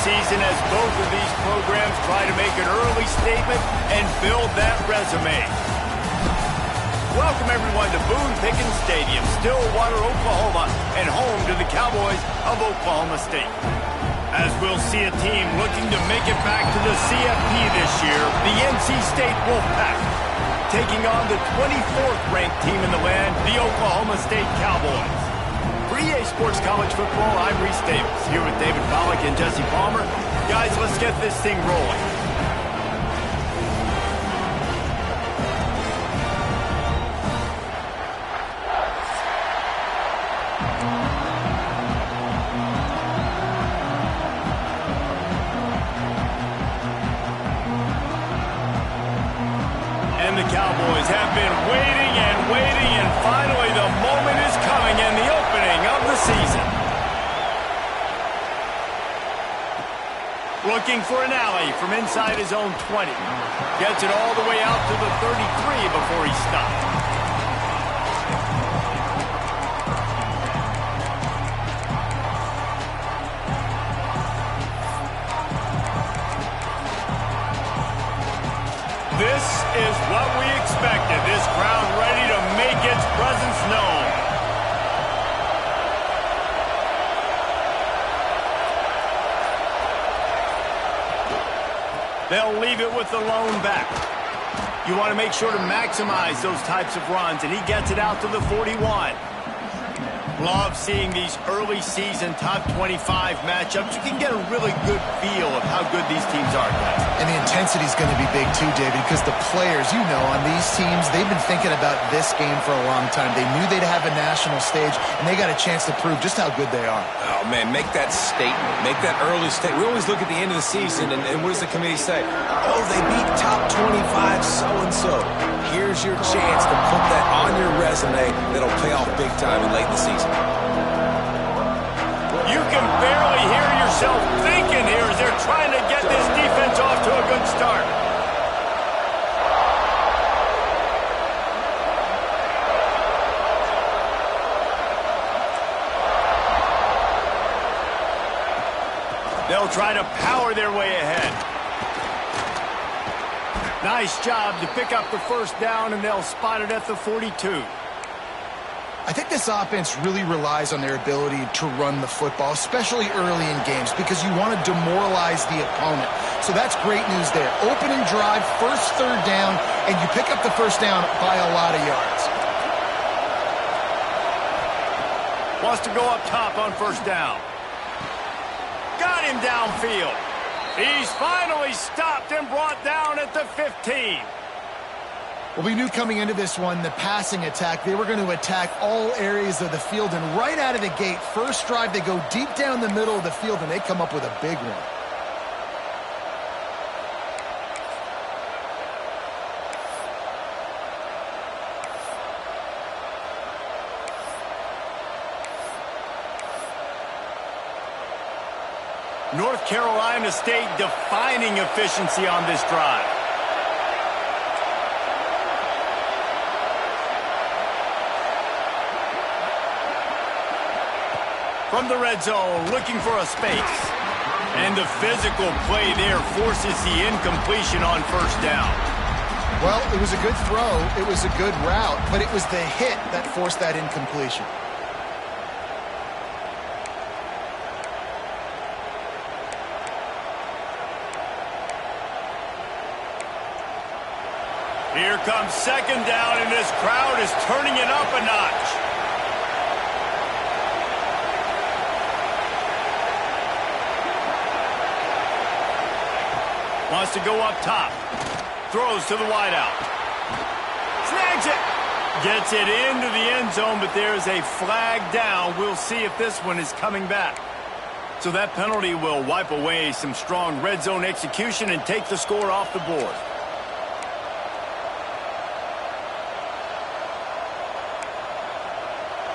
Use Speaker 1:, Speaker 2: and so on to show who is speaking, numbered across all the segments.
Speaker 1: season as both of these programs try to make an early statement and build that resume. Welcome, everyone, to Boone Pickens Stadium, Stillwater, Oklahoma, and home to the Cowboys of Oklahoma State. As we'll see a team looking to make it back to the CFP this year, the NC State Wolfpack, taking on the 24th ranked team in the land, the Oklahoma State Cowboys. For EA Sports College Football, I'm Reese Davis, here with David Pollack and Jesse Palmer. Guys, let's get this thing rolling. And the Cowboys have been waiting and finally the moment is coming in the opening of the season. Looking for an alley from inside his own 20. Gets it all the way out to the 33 before he stops. This is what we expected. This crowd ready to make its presence known. They'll leave it with the lone back. You want to make sure to maximize those types of runs, and he gets it out to the 41. Love seeing these early season top 25 matchups. You can get a really good feel of how good these teams are, guys.
Speaker 2: And the intensity is going to be big too, David, because the players, you know, on these teams, they've been thinking about this game for a long time. They knew they'd have a national stage, and they got a chance to prove just how good they are.
Speaker 3: Oh, man, make that statement. Make that early statement. We always look at the end of the season, and what does the committee say? Oh, they beat top 25 so-and-so. Here's your chance to put that on your resume that'll pay off big time and late in the season.
Speaker 1: You can barely hear yourself thinking here as they're trying to get this defense off to a good start. They'll try to power their way ahead. Nice job to pick up the first down, and they'll spot it at the 42.
Speaker 2: I think this offense really relies on their ability to run the football, especially early in games, because you want to demoralize the opponent. So that's great news there. Opening drive, first third down, and you pick up the first down by a lot of yards.
Speaker 1: Wants to go up top on first down. Got him downfield. He's finally stopped and brought down at the 15.
Speaker 2: Well, we knew coming into this one, the passing attack, they were going to attack all areas of the field. And right out of the gate, first drive, they go deep down the middle of the field, and they come up with a big one.
Speaker 1: North Carolina State defining efficiency on this drive. From the red zone, looking for a space. And the physical play there forces the incompletion on first down.
Speaker 2: Well, it was a good throw. It was a good route, but it was the hit that forced that incompletion.
Speaker 1: Here comes second down, and this crowd is turning it up a notch. Wants to go up top. Throws to the wideout. Snags it. Gets it into the end zone, but there's a flag down. We'll see if this one is coming back. So that penalty will wipe away some strong red zone execution and take the score off the board.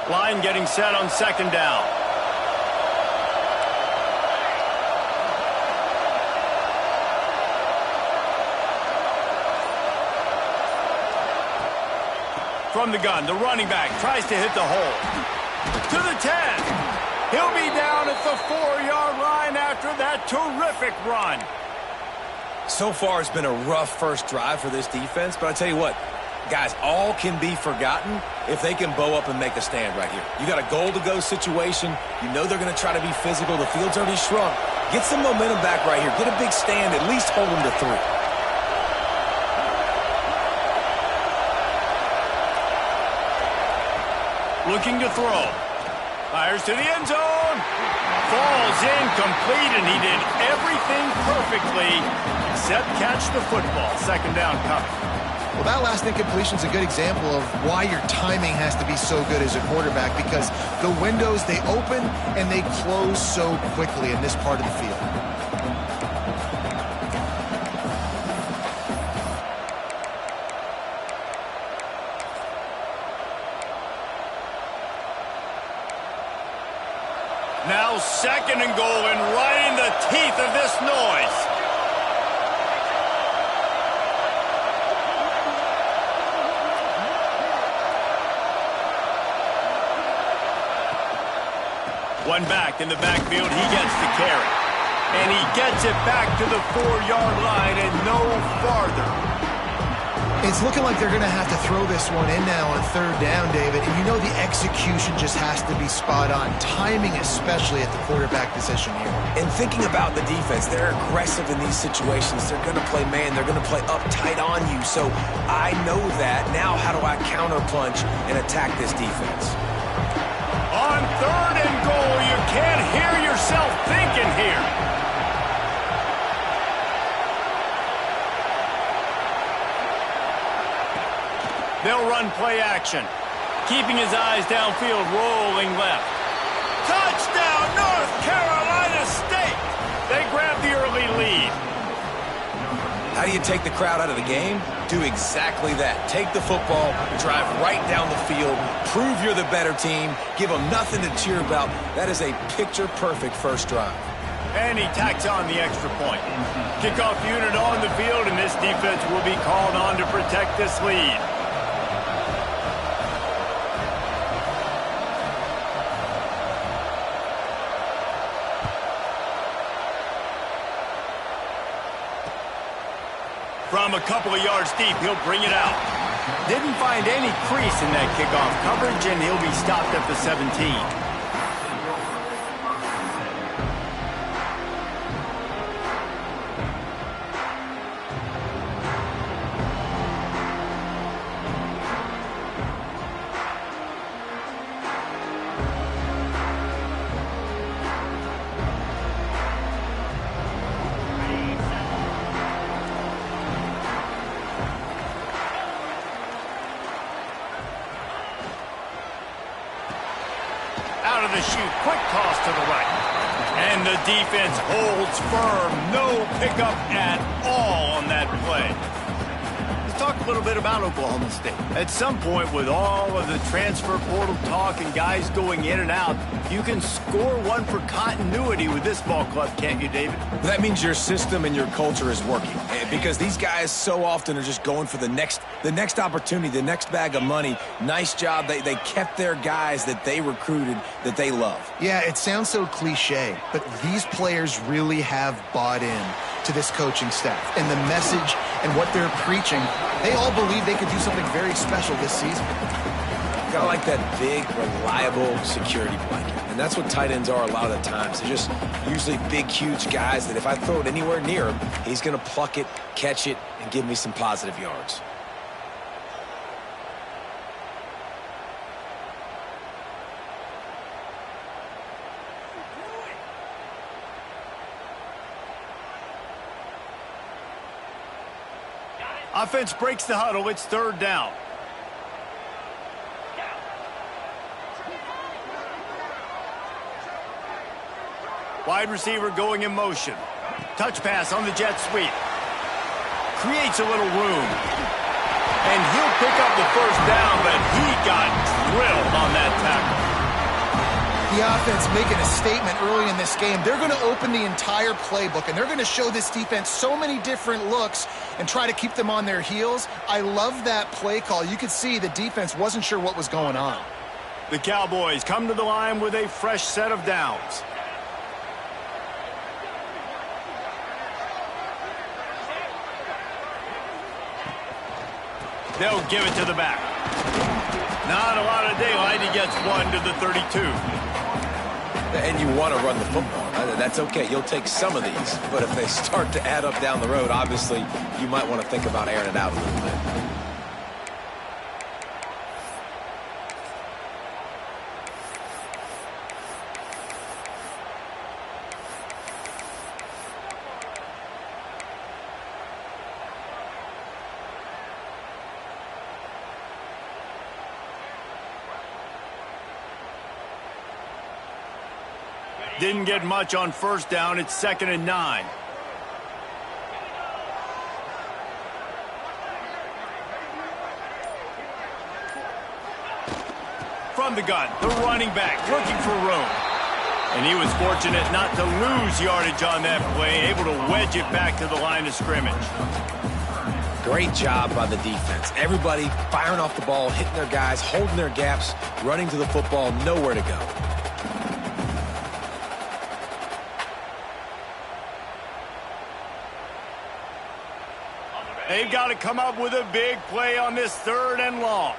Speaker 1: Line getting set on second down. From the gun, the running back tries to hit the hole. To the 10. He'll be down at the 4-yard line after that terrific run.
Speaker 3: So far, it's been a rough first drive for this defense, but I tell you what, guys, all can be forgotten if they can bow up and make a stand right here. You got a goal-to-go situation. You know they're going to try to be physical. The field's already shrunk. Get some momentum back right here. Get a big stand. At least hold them to 3.
Speaker 1: Looking to throw. Fires to the end zone. Falls incomplete, and he did everything perfectly except catch the football. Second down coming.
Speaker 2: Well, that last incompletion is a good example of why your timing has to be so good as a quarterback, because the windows, they open and they close so quickly in this part of the field.
Speaker 1: Now second and goal, and right in the teeth of this noise. One back in the backfield, he gets the carry. And he gets it back to the 4-yard line and no farther.
Speaker 2: It's looking like they're going to have to throw this one in now on third down, David. And you know the execution just has to be spot on. Timing, especially at the quarterback position here.
Speaker 3: And thinking about the defense, they're aggressive in these situations. They're going to play man. They're going to play uptight on you. So I know that. Now how do I counterpunch and attack this defense?
Speaker 1: On third and goal, you can't hear yourself thinking here. They'll run play action. Keeping his eyes downfield, rolling left. Touchdown, North Carolina State! They grab the early lead.
Speaker 3: How do you take the crowd out of the game? Do exactly that. Take the football, drive right down the field, prove you're the better team, give them nothing to cheer about. That is a picture-perfect first drive.
Speaker 1: And he tacks on the extra point. Kickoff unit on the field, and this defense will be called on to protect this lead. From a couple of yards deep, he'll bring it out. Didn't find any crease in that kickoff coverage, and he'll be stopped at the 17. Out of the chute, quick toss to the right. And the defense holds firm. No pickup at all on that play. Let's talk a little bit about Oklahoma State. At some point, with all of the transfer portal talk and guys going in and out, you can score one for continuity with this ball club, can't you, David?
Speaker 3: That means your system and your culture is working, because these guys so often are just going for the next opportunity, the next bag of money. Nice job. They kept their guys that they recruited, that they love.
Speaker 2: Yeah, it sounds so cliche, but these players really have bought in to this coaching staff and the message and what they're preaching. They all believe they could do something very special this season.
Speaker 3: Kind of like that big, reliable security blanket. And that's what tight ends are a lot of the times. They're just usually big, huge guys that if I throw it anywhere near him, he's going to pluck it, catch it, and give me some positive yards.
Speaker 1: Offense breaks the huddle. It's third down. Wide receiver going in motion. Touch pass on the jet sweep. Creates a little room. And he'll pick up the first down, but he got drilled on that tackle.
Speaker 2: The offense making a statement early in this game. They're going to open the entire playbook, and they're going to show this defense so many different looks and try to keep them on their heels. I love that play call. You could see the defense wasn't sure what was going on.
Speaker 1: The Cowboys come to the line with a fresh set of downs. They'll give it to the back. Not a lot of daylight. He gets one to the 32.
Speaker 3: And you want to run the football. That's okay. You'll take some of these. But if they start to add up down the road, obviously, you might want to think about airing it out a little bit.
Speaker 1: Didn't get much on first down. It's 2nd and 9. From the gun, the running back looking for room. And he was fortunate not to lose yardage on that play, able to wedge it back to the line of scrimmage.
Speaker 3: Great job by the defense. Everybody firing off the ball, hitting their guys, holding their gaps, running to the football, nowhere to go.
Speaker 1: They've got to come up with a big play on this 3rd and long.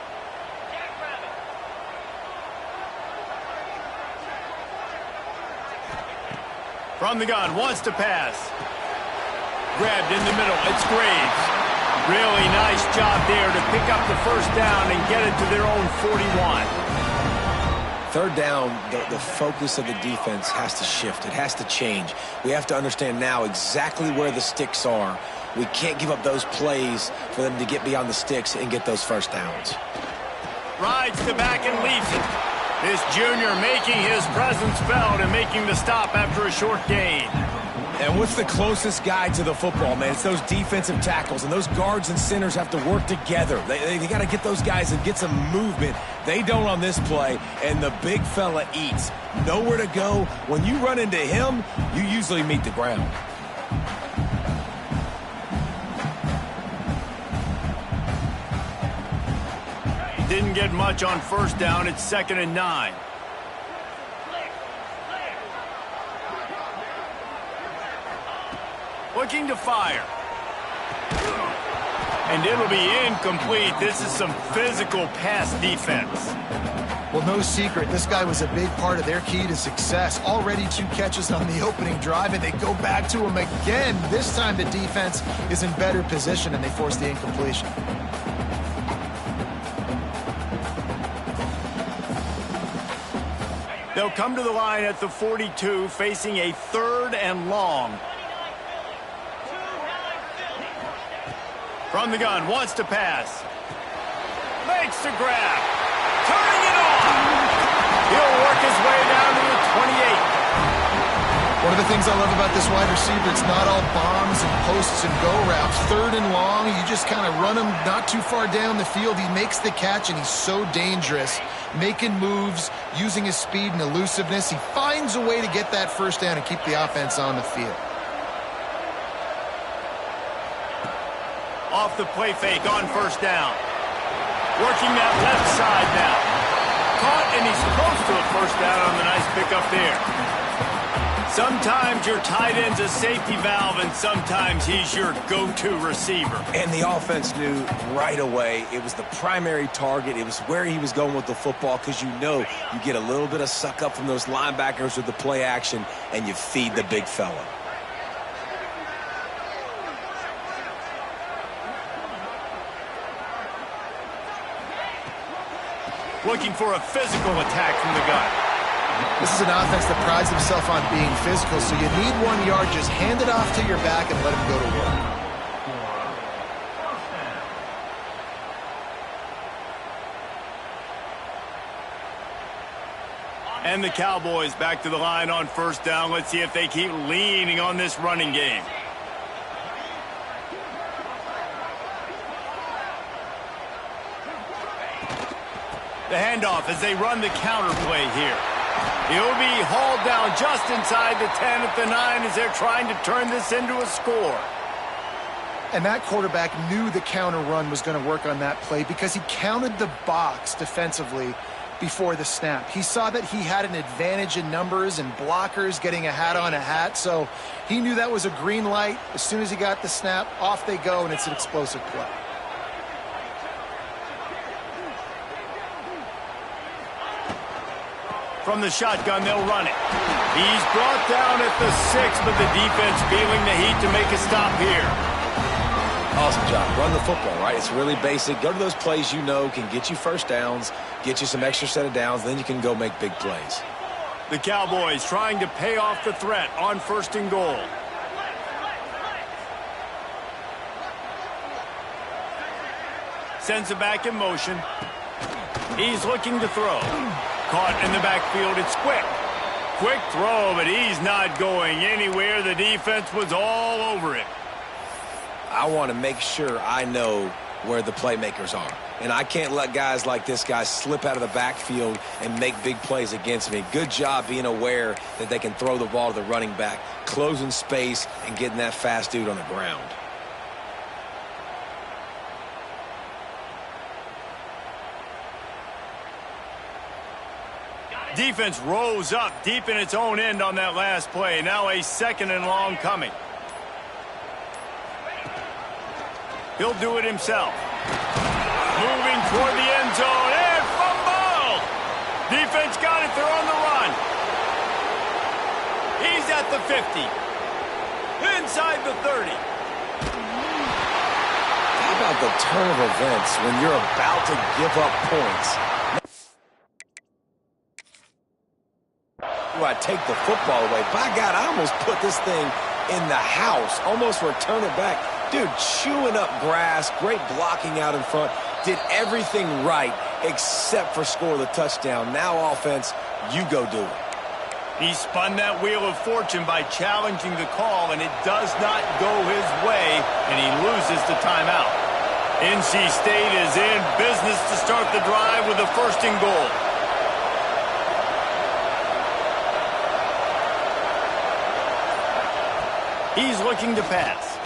Speaker 1: From the gun, wants to pass. Grabbed in the middle, it's Graves. Really nice job there to pick up the first down and get it to their own 41.
Speaker 3: 3rd down, the focus of the defense has to shift. It has to change. We have to understand now exactly where the sticks are. We can't give up those plays for them to get beyond the sticks and get those first downs.
Speaker 1: Rides the back and leaves it. This junior making his presence felt and making the stop after a short gain.
Speaker 3: And what's the closest guy to the football, man? It's those defensive tackles, and those guards and centers have to work together. They got to get those guys and get some movement. They don't on this play, and the big fella eats. Nowhere to go. When you run into him, you usually meet the ground.
Speaker 1: Didn't get much on first down. It's 2nd and 9. Looking to fire. And it'll be incomplete. This is some physical pass defense.
Speaker 2: Well, no secret, this guy was a big part of their key to success. Already 2 catches on the opening drive, and they go back to him again. This time the defense is in better position, and they force the incompletion.
Speaker 1: They'll come to the line at the 42, facing a 3rd and long. From the gun, wants to pass. Makes the grab. Turning it on. He'll work his way down to the 28.
Speaker 2: One of the things I love about this wide receiver, it's not all bombs and posts and go routes. 3rd and long, you just kind of run him not too far down the field. He makes the catch, and he's so dangerous, making moves, using his speed and elusiveness. He finds a way to get that first down and keep the offense on the field.
Speaker 1: Off the play fake on first down. Working that left side now. Caught, and he's close to a first down on the nice pickup there. Sometimes your tight end's a safety valve, and sometimes he's your go-to receiver.
Speaker 3: And the offense knew right away it was the primary target. It was where he was going with the football, because you know you get a little bit of suck up from those linebackers with the play action, and you feed the big fella.
Speaker 1: Looking for a physical attack from the gun.
Speaker 2: This is an offense that prides himself on being physical, so you need 1 yard. Just hand it off to your back and let him go to work.
Speaker 1: And the Cowboys back to the line on first down. Let's see if they keep leaning on this running game. The handoff as they run the counter play here. He'll be hauled down just inside the 10 at the 9 as they're trying to turn this into a score.
Speaker 2: And that quarterback knew the counter run was going to work on that play because he counted the box defensively before the snap. He saw that he had an advantage in numbers and blockers, getting a hat on a hat, so he knew that was a green light. As soon as he got the snap, off they go, and it's an explosive play.
Speaker 1: From the shotgun, they'll run it. He's brought down at the 6, but the defense feeling the heat to make a stop here.
Speaker 3: Awesome job. Run the football, right? It's really basic. Go to those plays you know can get you first downs, get you some extra set of downs, then you can go make big plays.
Speaker 1: The Cowboys trying to pay off the threat on 1st and goal. Sends it back in motion. He's looking to throw. Caught in the backfield. It's quick. Quick throw, but he's not going anywhere. The defense was all over it.
Speaker 3: I want to make sure I know where the playmakers are. And I can't let guys like this guy slip out of the backfield and make big plays against me. Good job being aware that they can throw the ball to the running back, closing space, and getting that fast dude on the ground.
Speaker 1: Defense rose up deep in its own end on that last play. Now a 2nd and long coming. He'll do it himself. Moving toward the end zone and fumble! Defense got it. They're on the run. He's at the 50. Inside the 30.
Speaker 3: How about the turn of events when you're about to give up points? I take the football away. By God, I almost put this thing in the house. Almost return it back. Dude, chewing up grass. Great blocking out in front. Did everything right except for score the touchdown. Now offense, you go do it.
Speaker 1: He spun that wheel of fortune by challenging the call, and it does not go his way, and he loses the timeout. NC State is in business to start the drive with a 1st and goal. He's looking to pass.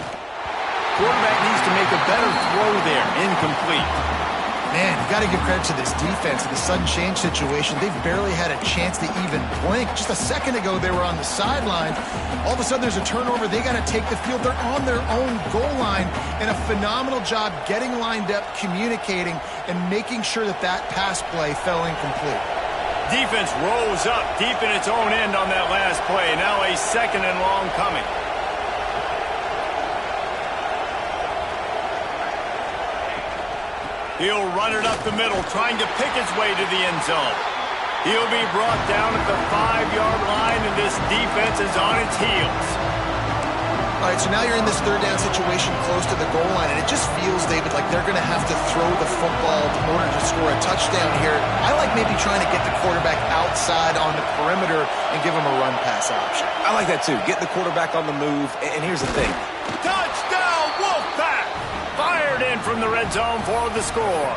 Speaker 1: Quarterback needs to make a better throw there. Incomplete.
Speaker 2: Man, you got to give credit to this defense. In the sudden change situation, they've barely had a chance to even blink. Just a second ago, they were on the sideline. All of a sudden, there's a turnover. They got to take the field. They're on their own goal line, and a phenomenal job getting lined up, communicating, and making sure that that pass play fell incomplete.
Speaker 1: Defense rose up deep in its own end on that last play. Now a 2nd and long coming. He'll run it up the middle, trying to pick his way to the end zone. He'll be brought down at the 5-yard line, and this defense is on its heels.
Speaker 2: All right, so now you're in this 3rd down situation close to the goal line, and it just feels, David, like they're going to have to throw the football in order to score a touchdown here. I like maybe trying to get the quarterback outside on the perimeter and give him a run-pass option.
Speaker 3: I like that, too. Get the quarterback on the move, and here's the thing.
Speaker 1: Touchdown, Wolfpack! Fired in from the red zone for the score.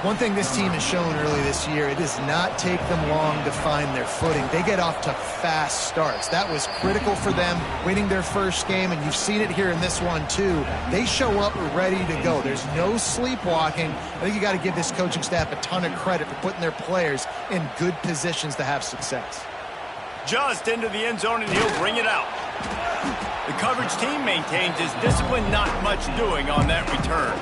Speaker 2: One thing this team has shown early this year, it does not take them long to find their footing. They get off to fast starts. That was critical for them, winning their first game, and you've seen it here in this one too. They show up ready to go. There's no sleepwalking. I think you got to give this coaching staff a ton of credit for putting their players in good positions to have success.
Speaker 1: Just into the end zone, and he'll bring it out. The coverage team maintains his discipline, not much doing on that return.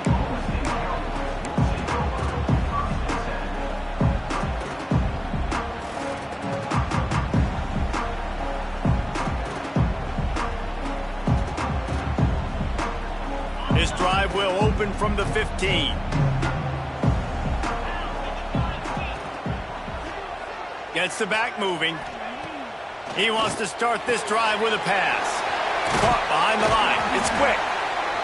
Speaker 1: This drive will open from the 15. Gets the back moving. He wants to start this drive with a pass. Caught behind the line. It's quick.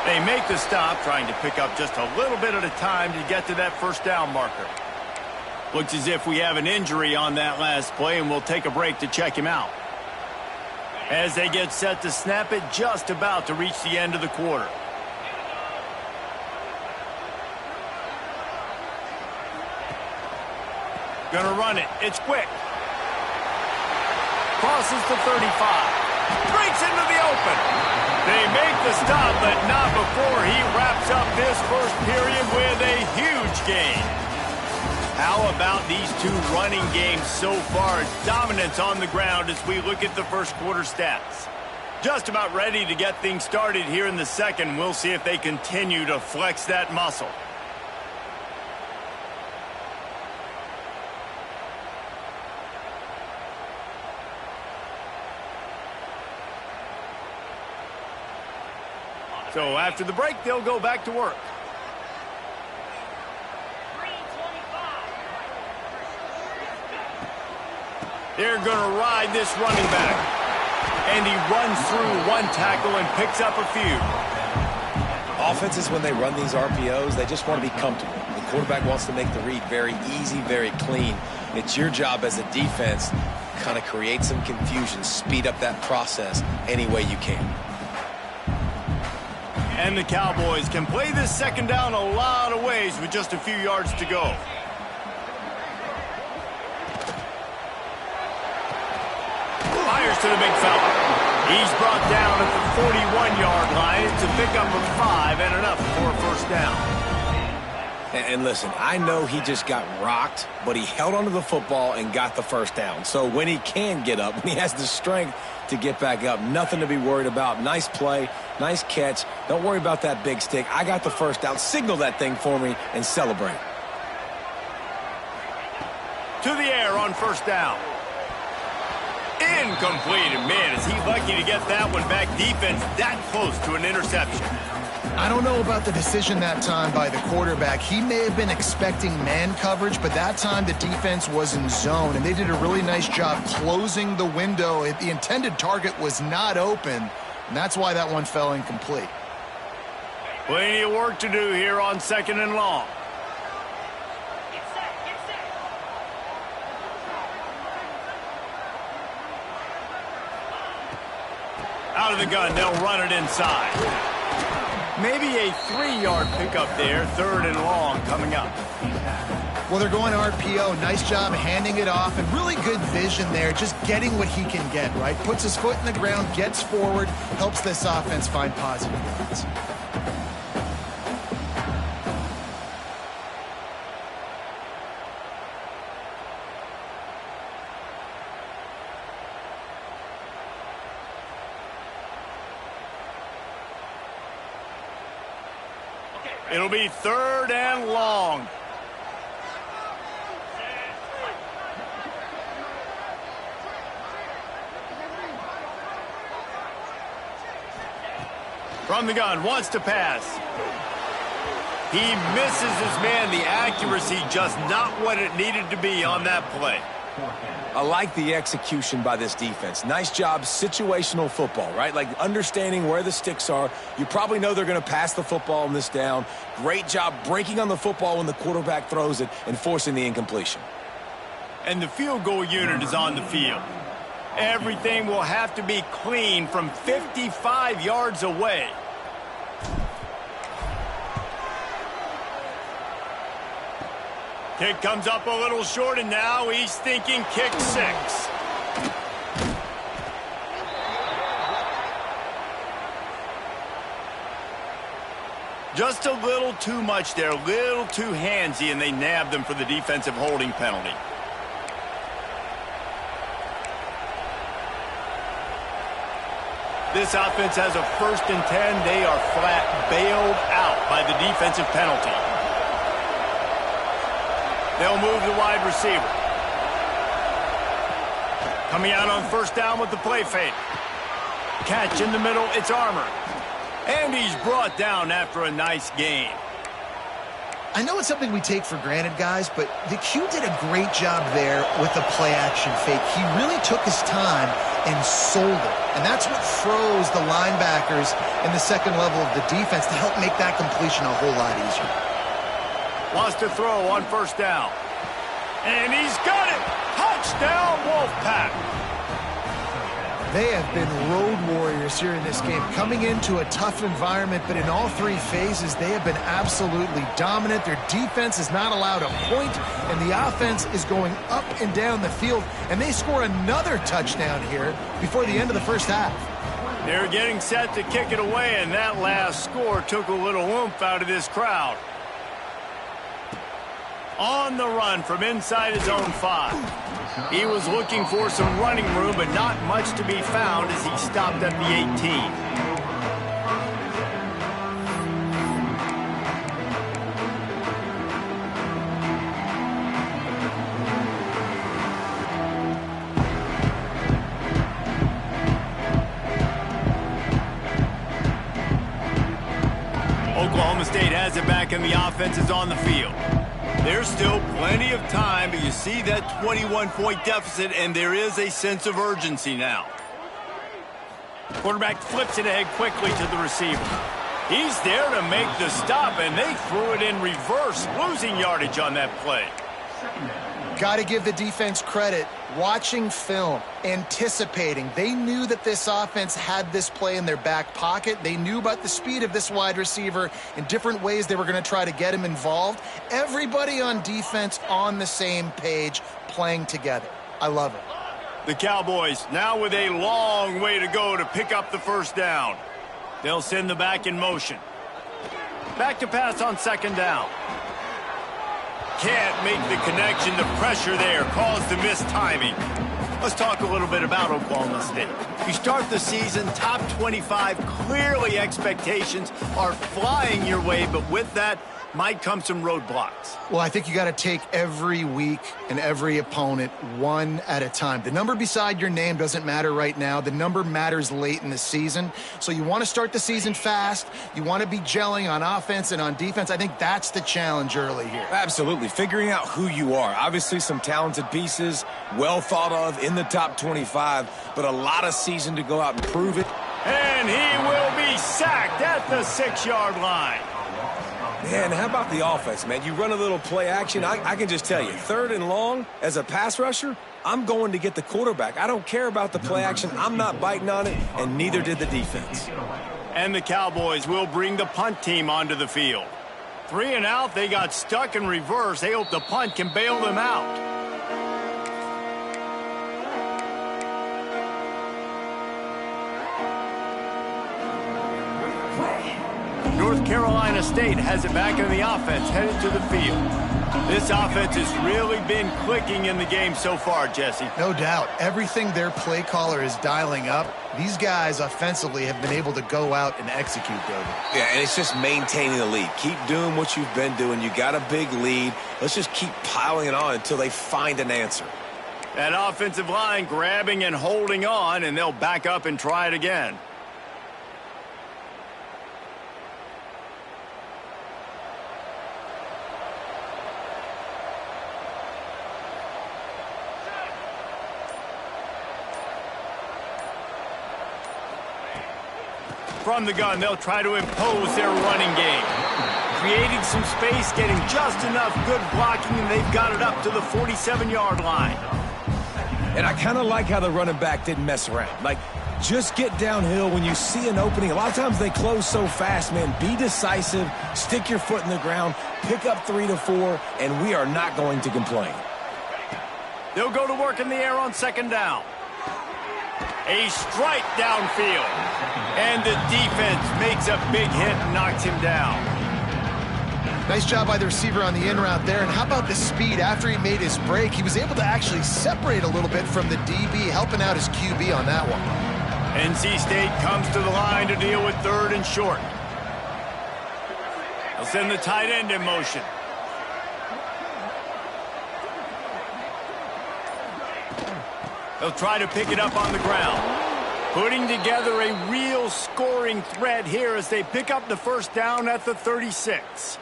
Speaker 1: They make the stop, trying to pick up just a little bit at a time to get to that 1st down marker. Looks as if we have an injury on that last play, and we'll take a break to check him out. As they get set to snap it, just about to reach the end of the quarter. Gonna run it. It's quick. Crosses the 35. Breaks into the open. They make the stop, but not before he wraps up this first period with a huge gain. How about these two running games so far? Dominance on the ground as we look at the first quarter stats. Just about ready to get things started here in the second. We'll see if they continue to flex that muscle. So after the break, they'll go back to work. They're going to ride this running back. And he runs through one tackle and picks up a few.
Speaker 3: Offenses, when they run these RPOs, they just want to be comfortable. The quarterback wants to make the read very easy, very clean. It's your job as a defense to kind of create some confusion, speed up that process any way you can.
Speaker 1: And the Cowboys can play this second down a lot of ways with just a few yards to go. Fires to the big fella. He's brought down at the 41-yard line to pick up a 5 and enough for a first down.
Speaker 3: And listen, I know he just got rocked, but he held onto the football and got the first down. So when he can get up, when he has the strength to get back up, nothing to be worried about. Nice play, nice catch. Don't worry about that big stick. I got the first down. Signal that thing for me and celebrate.
Speaker 1: To the air on first down. Incomplete. And man, is he lucky to get that one back. Defense that close to an interception.
Speaker 2: I don't know about the decision that time by the quarterback. He may have been expecting man coverage, but that time the defense was in zone, and they did a really nice job closing the window. The intended target was not open, and that's why that one fell incomplete.
Speaker 1: Plenty of work to do here on second and long. Out of the gun, they'll run it inside. Maybe a 3-yard pickup there, third and long coming up.
Speaker 2: Well, they're going RPO. Nice job handing it off, and really good vision there, just getting what he can get, right? Puts his foot in the ground, gets forward, helps this offense find positive yards.
Speaker 1: It'll be third and long. From the gun, wants to pass. He misses his man. The accuracy just not what it needed to be on that play.
Speaker 3: I like the execution by this defense. Nice job, situational football, right? Like understanding where the sticks are. You probably know they're going to pass the football on this down. Great job breaking on the football when the quarterback throws it and forcing the incompletion.
Speaker 1: And the field goal unit is on the field. Everything will have to be clean from 55 yards away. Kick comes up a little short, and now he's thinking kick 6. Just a little too much there, a little too handsy, and they nabbed them for the defensive holding penalty. This offense has a 1st and 10. They are flat bailed out by the defensive penalty. They'll move the wide receiver. Coming out on first down with the play fake. Catch in the middle, it's Armour. And he's brought down after a nice gain.
Speaker 2: I know it's something we take for granted, guys, but the Q did a great job there with the play-action fake. He really took his time and sold it. And that's what froze the linebackers in the second level of the defense to help make that completion a whole lot easier.
Speaker 1: Wants to throw on first down. And he's got it! Touchdown, Wolfpack!
Speaker 2: They have been road warriors here in this game, coming into a tough environment, but in all 3 phases, they have been absolutely dominant. Their defense is not allowed a point, and the offense is going up and down the field, and they score another touchdown here before the end of the first half.
Speaker 1: They're getting set to kick it away, and that last score took a little oomph out of this crowd. on the run from inside his own 5. He was looking for some running room, but not much to be found as he stopped at the 18. Oklahoma State has it back and the offense is on the field. There's still plenty of time, but you see that 21-point deficit, and there is a sense of urgency now. Quarterback flips it ahead quickly to the receiver. He's there to make the stop, and they threw it in reverse, losing yardage on that play.
Speaker 2: Got to give the defense credit. Watching film, anticipating. They knew that this offense had this play in their back pocket. They knew about the speed of this wide receiver in different ways they were going to try to get him involved. Everybody on defense on the same page, playing together. I love it.
Speaker 1: The Cowboys now with a long way to go to pick up the first down. They'll send the back in motion. Back to pass on second down. Can't make the connection. The pressure there caused the missed timing. Let's talk a little bit about Oklahoma State. You start the season top 25. Clearly expectations are flying your way, but with that might come some roadblocks.
Speaker 2: Well, I think you got to take every week and every opponent one at a time. The number beside your name doesn't matter right now. The number matters late in the season. So you want to start the season fast. You want to be gelling on offense and on defense. I think that's the challenge early here.
Speaker 3: Absolutely. Figuring out who you are. Obviously some talented pieces, well thought of in the top 25, but a lot of season to go out and prove it.
Speaker 1: And he will be sacked at the 6-yard line.
Speaker 3: Man, how about the offense, man? You run a little play action. I can just tell you, 3rd and long, as a pass rusher, I'm going to get the quarterback. I don't care about the play action. I'm not biting on it, and neither did the defense.
Speaker 1: And the Cowboys will bring the punt team onto the field. 3 and out, they got stuck in reverse. They hope the punt can bail them out. North Carolina State has it back in the offense, headed to the field. This offense has really been clicking in the game so far, Jesse.
Speaker 2: No doubt. Everything their play caller is dialing up, these guys offensively have been able to go out and execute, David.
Speaker 3: Yeah, and it's just maintaining the lead. Keep doing what you've been doing. You got a big lead. Let's just keep piling it on until they find an answer.
Speaker 1: That offensive line grabbing and holding on, and they'll back up and try it again. From the gun, they'll try to impose their running game. Creating some space, getting just enough good blocking, and they've got it up to the 47-yard line.
Speaker 3: And I kind of like how the running back didn't mess around. Like, just get downhill when you see an opening. A lot of times they close so fast, man. Be decisive, stick your foot in the ground, pick up 3 to 4, and we are not going to complain.
Speaker 1: They'll go to work in the air on second down. A strike downfield. And the defense makes a big hit and knocks him down.
Speaker 2: Nice job by the receiver on the in route there. And how about the speed? After he made his break, he was able to actually separate a little bit from the DB, helping out his QB on that one.
Speaker 1: NC State comes to the line to deal with 3rd and short. They'll send the tight end in motion. They'll try to pick it up on the ground. Putting together a real scoring threat here as they pick up the first down at the 36.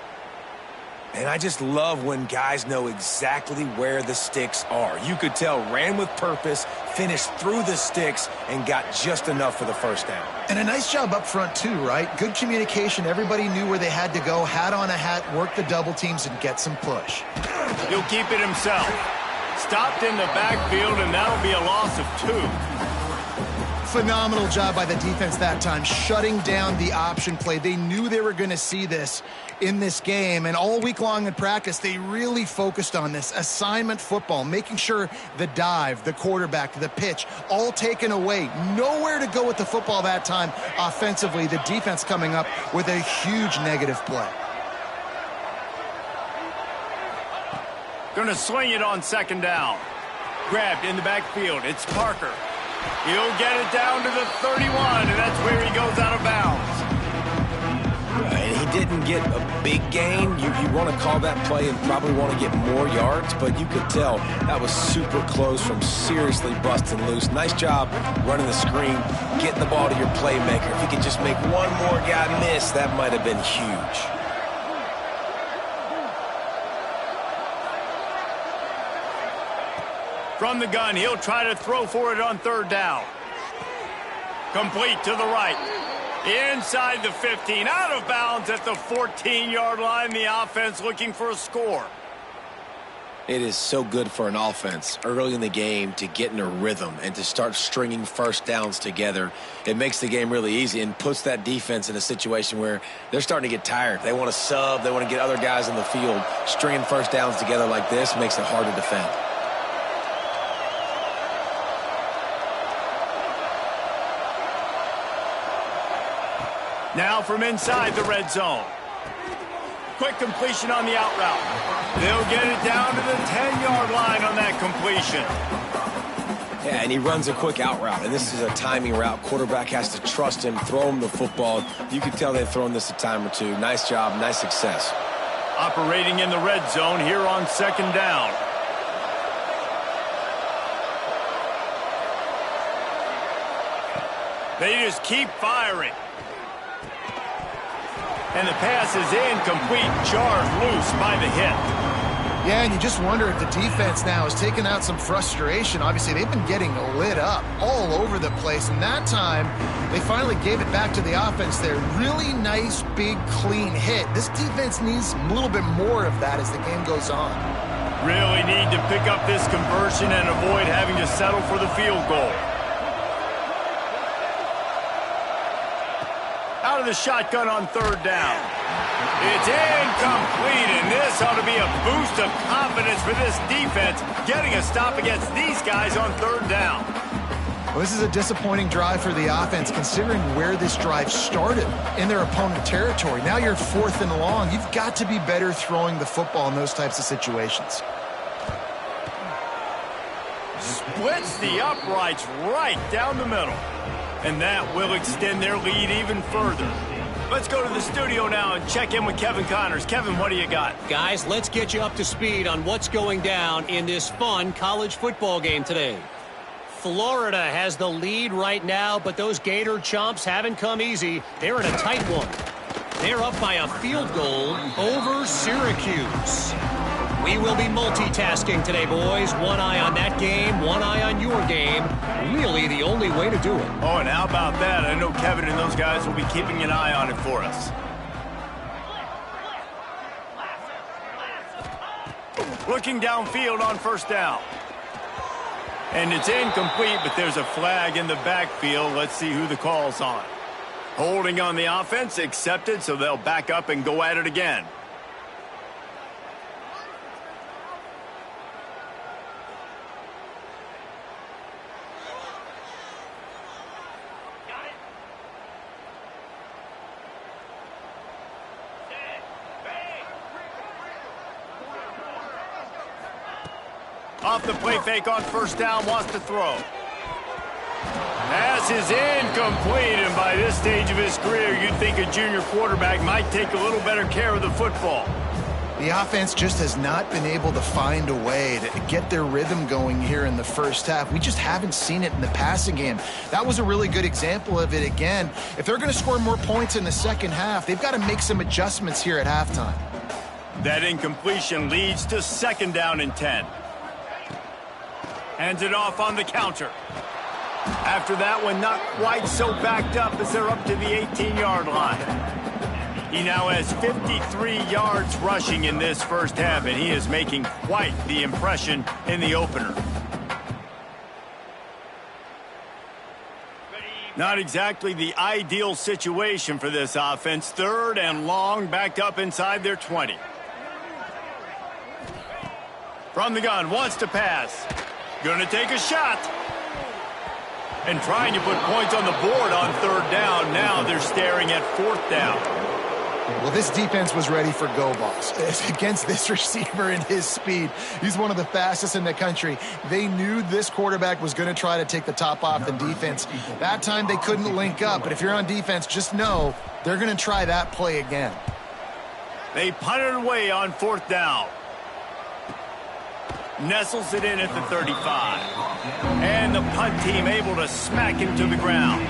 Speaker 3: And I just love when guys know exactly where the sticks are. You could tell ran with purpose, finished through the sticks, and got just enough for the first down.
Speaker 2: And a nice job up front too, right? Good communication. Everybody knew where they had to go. Hat on a hat, work the double teams, and get some push.
Speaker 1: He'll keep it himself. Stopped in the backfield, and that'll be a loss of 2.
Speaker 2: Phenomenal job by the defense that time, shutting down the option play. They knew they were going to see this in this game, and all week long in practice, they really focused on this assignment football, making sure the dive, the quarterback, the pitch, all taken away. Nowhere to go with the football that time offensively. The defense coming up with a huge negative play.
Speaker 1: Going to sling it on second down. Grabbed in the backfield. It's Parker. He'll get it down to the 31, and that's where he goes out of bounds.
Speaker 3: And he didn't get a big gain. You want to call that play and probably want to get more yards, but you could tell that was super close from seriously busting loose. Nice job running the screen, getting the ball to your playmaker. If he could just make one more guy miss, that might have been huge.
Speaker 1: From the gun, he'll try to throw for it on third down. Complete to the right. Inside the 15, out of bounds at the 14-yard line. The offense looking for a score.
Speaker 3: It is so good for an offense early in the game to get in a rhythm and to start stringing first downs together. It makes the game really easy and puts that defense in a situation where they're starting to get tired. They want to sub. They want to get other guys in the field. Stringing first downs together like this makes it hard to defend.
Speaker 1: Now from inside the red zone. Quick completion on the out route. They'll get it down to the 10-yard line on that completion.
Speaker 3: Yeah, and he runs a quick out route, and this is a timing route. Quarterback has to trust him, throw him the football. You can tell they've thrown this a time or two. Nice job, nice success.
Speaker 1: Operating in the red zone here on second down. They just keep firing. And the pass is incomplete. Jarred loose by the hit.
Speaker 2: Yeah, and you just wonder if the defense now has taken out some frustration. Obviously, they've been getting lit up all over the place. And that time, they finally gave it back to the offense there. Really nice, big, clean hit. This defense needs a little bit more of that as the game goes on.
Speaker 1: Really need to pick up this conversion and avoid having to settle for the field goal. Out of the shotgun on third down. It's incomplete, and this ought to be a boost of confidence for this defense, getting a stop against these guys on third down.
Speaker 2: Well, this is a disappointing drive for the offense, considering where this drive started in their opponent territory. Now you're 4th and long. You've got to be better throwing the football in those types of situations.
Speaker 1: Splits the uprights right down the middle. And that will extend their lead even further. Let's go to the studio now and check in with Kevin Connors. Kevin, what do you got?
Speaker 4: Guys, let's get you up to speed on what's going down in this fun college football game today. Florida has the lead right now, but those Gator Chomps haven't come easy. They're in a tight one. They're up by a field goal over Syracuse. We will be multitasking today, boys. One eye on that game, one eye on your game. Really the only way to do it.
Speaker 1: Oh, and how about that? I know Kevin and those guys will be keeping an eye on it for us. Looking downfield on first down. And it's incomplete, but there's a flag in the backfield. Let's see who the call's on. Holding on the offense, accepted, so they'll back up and go at it again. Off the play fake on first down, wants to throw. Pass is incomplete, and by this stage of his career, you'd think a junior quarterback might take a little better care of the football.
Speaker 2: The offense just has not been able to find a way to get their rhythm going here in the first half. We just haven't seen it in the passing game. That was a really good example of it again. If they're going to score more points in the second half, they've got to make some adjustments here at halftime.
Speaker 1: That incompletion leads to second down and 10. Hands it off on the counter. After that one, not quite so backed up as they're up to the 18-yard line. He now has 53 yards rushing in this first half, and he is making quite the impression in the opener. Not exactly the ideal situation for this offense. Third and long, backed up inside their 20. From the gun, wants to pass. Going to take a shot. And trying to put points on the board on third down. Now they're staring at fourth down.
Speaker 2: Well, this defense was ready for go balls. Against this receiver and his speed, he's one of the fastest in the country. They knew this quarterback was going to try to take the top off the defense. That time they couldn't link up, but if you're on defense, just know they're going to try that play again.
Speaker 1: They punted away on 4th down. Nestles it in at the 35. And the punt team able to smack him to the ground.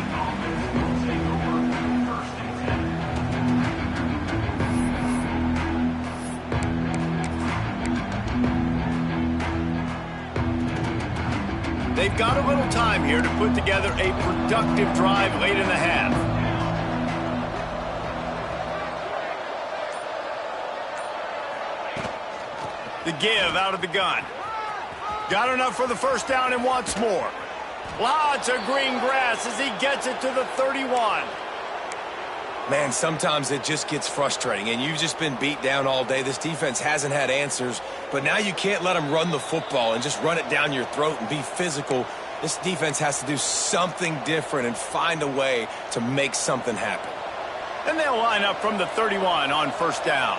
Speaker 1: They've got a little time here to put together a productive drive late in the half. The give out of the gun. Got enough for the first down and wants more. Lots of green grass as he gets it to the 31.
Speaker 3: Man, sometimes it just gets frustrating, and you've just been beat down all day. This defense hasn't had answers, but now you can't let them run the football and just run it down your throat and be physical. This defense has to do something different and find a way to make something happen.
Speaker 1: And they'll line up from the 31 on 1st down.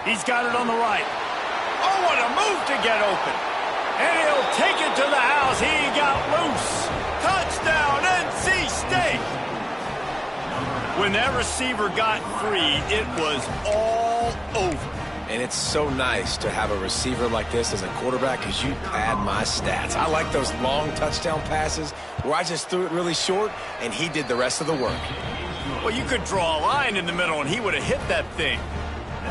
Speaker 1: He's got it on the right. Oh, what a move to get open. And he'll take it to the house. He got loose. Touchdown, NC State. When that receiver got free, it was all over.
Speaker 3: And it's so nice to have a receiver like this as a quarterback because you pad my stats. I like those long touchdown passes where I just threw it really short and he did the rest of the work.
Speaker 1: Well, you could draw a line in the middle and he would have hit that thing.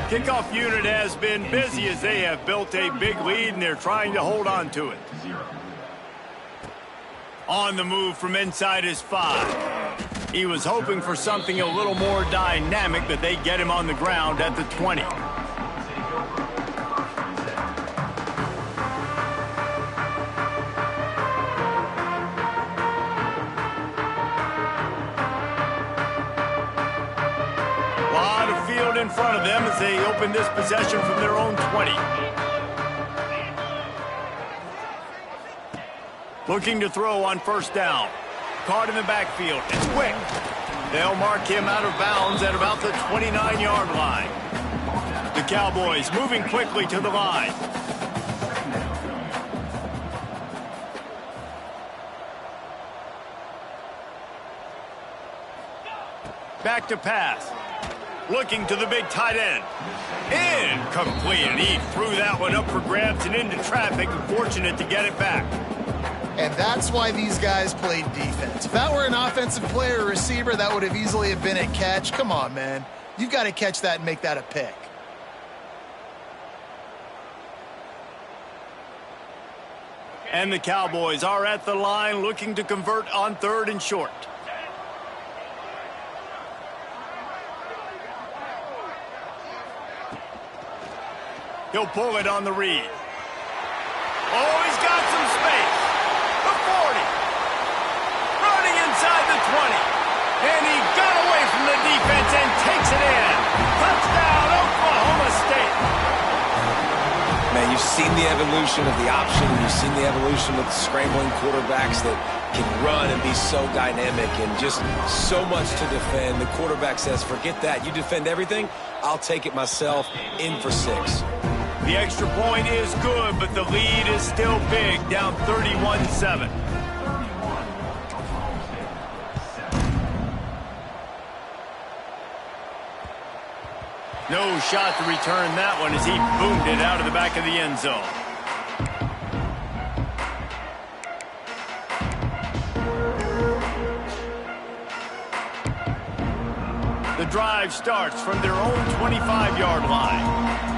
Speaker 1: Kickoff unit has been busy as they have built a big lead and they're trying to hold on to it. On the move from inside his 5. He was hoping for something a little more dynamic, but they get him on the ground at the 20. In front of them as they open this possession from their own 20. Looking to throw on 1st down. Caught in the backfield. It's quick. They'll mark him out of bounds at about the 29-yard line. The Cowboys moving quickly to the line. Back to pass. Looking to the big tight end. Incomplete. And he threw that one up for grabs and into traffic. Fortunate to get it back.
Speaker 2: And that's why these guys played defense. If that were an offensive player or receiver, that would have easily have been a catch. Come on, man. You've got to catch that and make that a pick.
Speaker 1: And the Cowboys are at the line looking to convert on 3rd and short. He'll pull it on the read. Oh, he's got some space. The 40. Running inside the 20. And he got away from the defense and takes it in. Touchdown, Oklahoma State.
Speaker 3: Man, you've seen the evolution of the option. You've seen the evolution of the scrambling quarterbacks that can run and be so dynamic and just so much to defend. The quarterback says, forget that. You defend everything, I'll take it myself. In for 6.
Speaker 1: The extra point is good, but the lead is still big, down 31-7. No shot to return that one as he boomed it out of the back of the end zone. The drive starts from their own 25-yard line.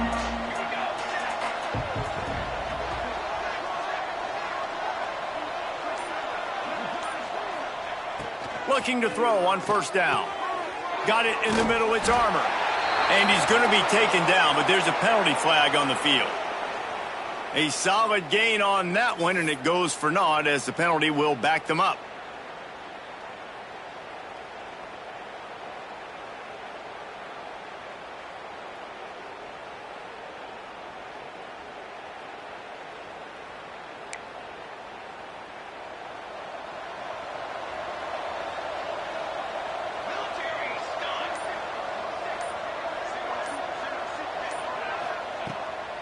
Speaker 1: Looking to throw on 1st down. Got it in the middle, it's Armour. And he's going to be taken down, but there's a penalty flag on the field. A solid gain on that one, and it goes for naught as the penalty will back them up.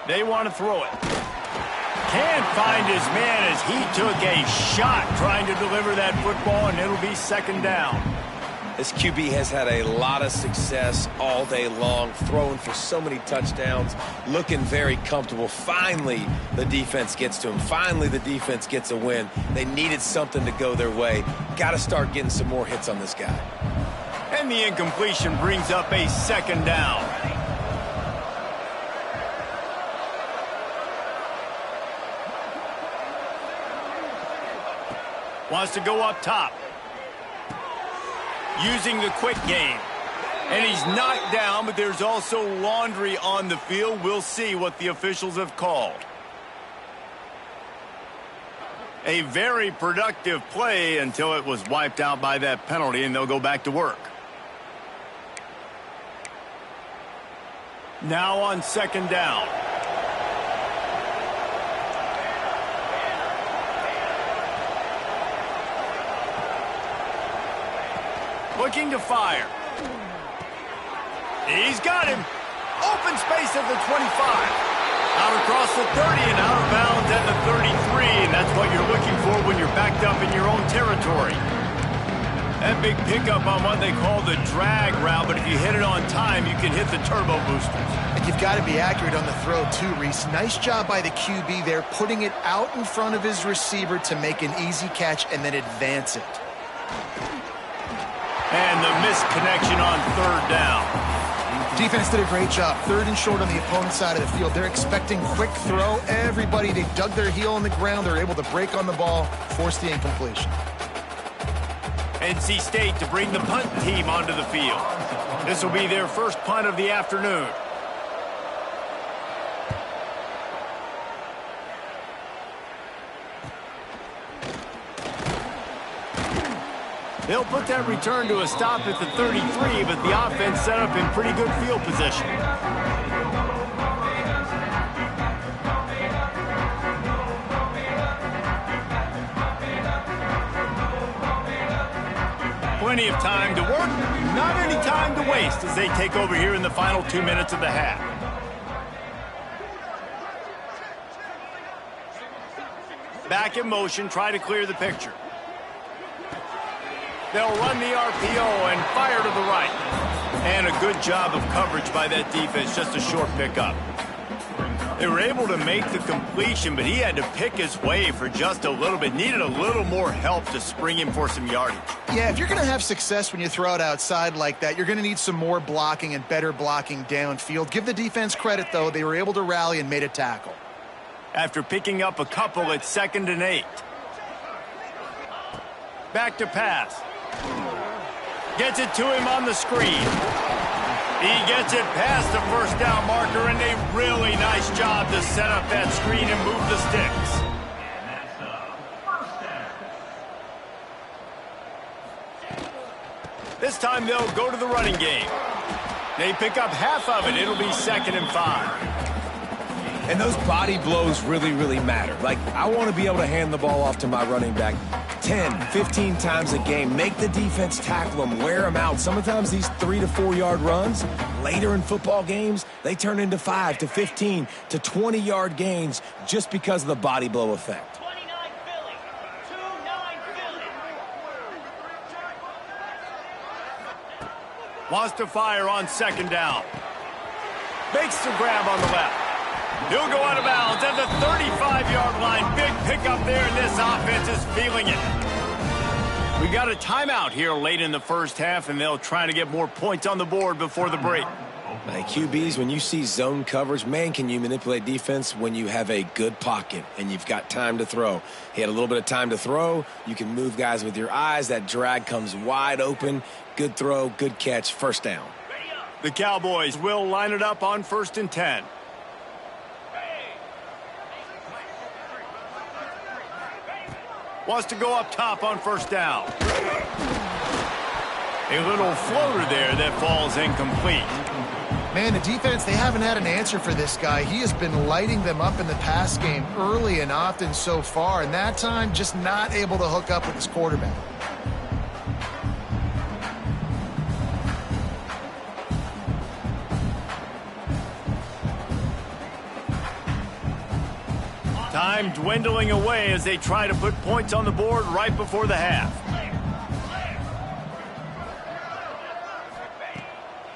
Speaker 1: They want to throw it. Can't find his man as he took a shot trying to deliver that football, and it'll be second down.
Speaker 3: This QB has had a lot of success all day long, throwing for so many touchdowns, looking very comfortable. Finally, the defense gets to him. Finally, the defense gets a win. They needed something to go their way. Got to start getting some more hits on this guy.
Speaker 1: And the incompletion brings up a second down. Wants to go up top. Using the quick game. And he's knocked down, but there's also laundry on the field. We'll see what the officials have called. A very productive play until it was wiped out by that penalty, and they'll go back to work. Now on second down. Looking to fire. He's got him. Open space at the 25. Out across the 30 and out of bounds at the 33. And that's what you're looking for when you're backed up in your own territory. That big pickup on what they call the drag route, but if you hit it on time, you can hit the turbo boosters.
Speaker 2: And you've got to be accurate on the throw, too, Reese. Nice job by the QB there, putting it out in front of his receiver to make an easy catch and then advance it.
Speaker 1: And the missed connection on third down.
Speaker 2: Defense did a great job. Third and short on the opponent's side of the field. They're expecting quick throw. Everybody, they dug their heel on the ground. They're able to break on the ball, force the incompletion.
Speaker 1: NC State to bring the punt team onto the field. This will be their first punt of the afternoon. They'll put that return to a stop at the 33, but the offense set up in pretty good field position. Plenty of time to work, not any time to waste as they take over here in the final 2 minutes of the half. Back in motion, try to clear the picture. They'll run the RPO and fire to the right. And a good job of coverage by that defense, just a short pickup. They were able to make the completion, but he had to pick his way for just a little bit. Needed a little more help to spring him for some yardage.
Speaker 2: Yeah, if you're going to have success when you throw it outside like that, you're going to need some more blocking and better blocking downfield. Give the defense credit, though. They were able to rally and made a tackle.
Speaker 1: After picking up a couple at 2nd and 8. Back to pass. Gets it to him on the screen. He gets it past the first down marker, and a really nice job to set up that screen and move the sticks. This time they'll go to the running game. They pick up half of it. It'll be 2nd and 5.
Speaker 3: And those body blows really, really matter. Like, I want to be able to hand the ball off to my running back 10, 15 times a game. Make the defense tackle them, wear them out. Sometimes these 3 to 4 yard runs, later in football games, they turn into 5 to 15 to 20 yard gains just because of the body blow effect.
Speaker 5: 29 Philly. 2-9 Philly.
Speaker 1: Wants to fire on 2nd down. Makes the grab on the left. He'll go out of bounds at the 35-yard line. Big pickup there, and this offense is feeling it. We got a timeout here late in the first half, and they'll try to get more points on the board before the break.
Speaker 3: Like QBs, when you see zone coverage, man, can you manipulate defense when you have a good pocket and you've got time to throw. He had a little bit of time to throw. You can move guys with your eyes. That drag comes wide open. Good throw, good catch, first down.
Speaker 1: The Cowboys will line it up on 1st and 10. Wants to go up top on 1st down. A little floater there that falls incomplete.
Speaker 2: Man, the defense, they haven't had an answer for this guy. He has been lighting them up in the pass game early and often so far, and that time just not able to hook up with his quarterback.
Speaker 1: Time dwindling away as they try to put points on the board right before the half.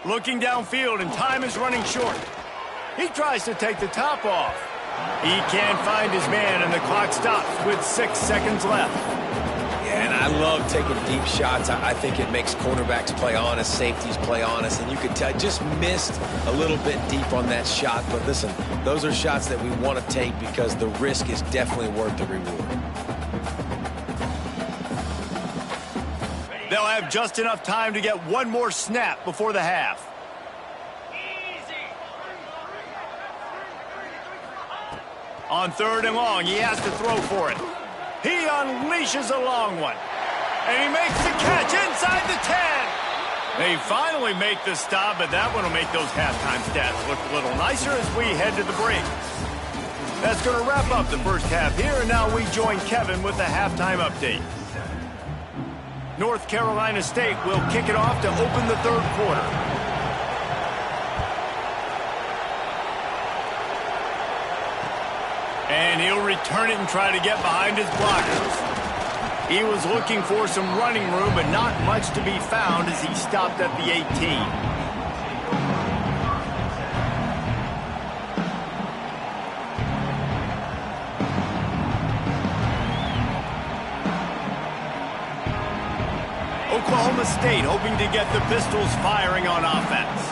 Speaker 1: Looking downfield, and time is running short. He tries to take the top off. He can't find his man, and the clock stops with 6 seconds left.
Speaker 3: Yeah, and I love taking deep shots. I think it makes cornerbacks play honest, safeties play honest, and you could tell just missed a little bit deep on that shot. But listen, those are shots that we want to take because the risk is definitely worth the reward.
Speaker 1: They'll have just enough time to get one more snap before the half. On 3rd and long, he has to throw for it. He unleashes a long one. And he makes the catch inside the 10. They finally make the stop, but that one will make those halftime stats look a little nicer as we head to the break. That's going to wrap up the first half here, and now we join Kevin with the halftime update. North Carolina State will kick it off to open the 3rd quarter. And he'll return it and try to get behind his blockers. He was looking for some running room, but not much to be found as he stopped at the 18. Oklahoma State hoping to get the Pistols firing on offense.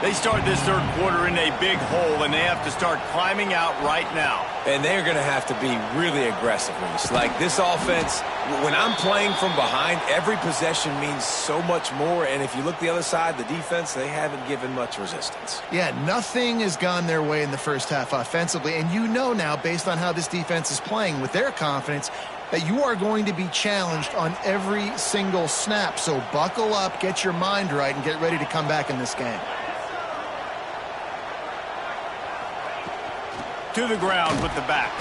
Speaker 1: They start this 3rd quarter in a big hole, and they have to start climbing out right now.
Speaker 3: And they're going to have to be really aggressive with this. Like this offense, when I'm playing from behind, every possession means so much more. And if you look the other side, the defense, they haven't given much resistance.
Speaker 2: Yeah, nothing has gone their way in the first half offensively. And you know now, based on how this defense is playing with their confidence, that you are going to be challenged on every single snap. So buckle up, get your mind right, and get ready to come back in this game.
Speaker 1: To the ground with the back.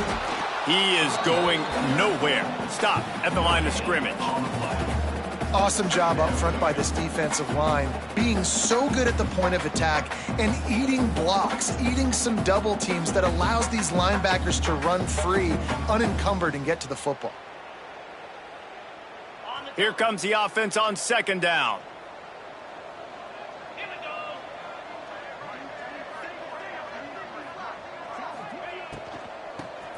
Speaker 1: He is going nowhere. Stop at the line of scrimmage.
Speaker 2: Awesome job up front by this defensive line, being so good at the point of attack and eating blocks, eating some double teams that allows these linebackers to run free, unencumbered, and get to the football.
Speaker 1: Here comes the offense on 2nd down.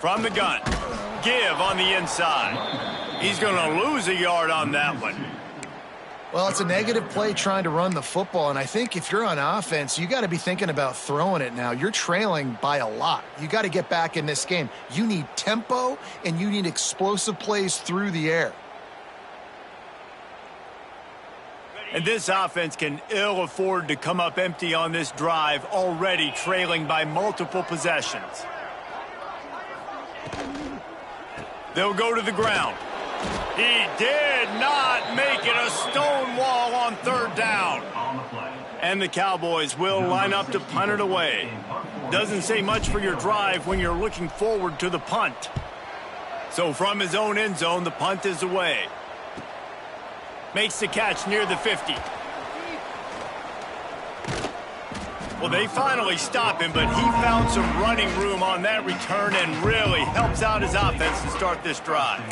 Speaker 1: From the gun. Give on the inside. He's going to lose a yard on that one.
Speaker 2: Well, it's a negative play trying to run the football, and I think if you're on offense, you got to be thinking about throwing it now. You're trailing by a lot. You got to get back in this game. You need tempo, and you need explosive plays through the air.
Speaker 1: And this offense can ill afford to come up empty on this drive, already trailing by multiple possessions. They'll go to the ground. He did not make it a stone wall on 3rd down. And the Cowboys will line up to punt it away. Doesn't say much for your drive when you're looking forward to the punt. So from his own end zone, the punt is away. Makes the catch near the 50. Well, they finally stop him, but he found some running room on that return and really helps out his offense to start this drive.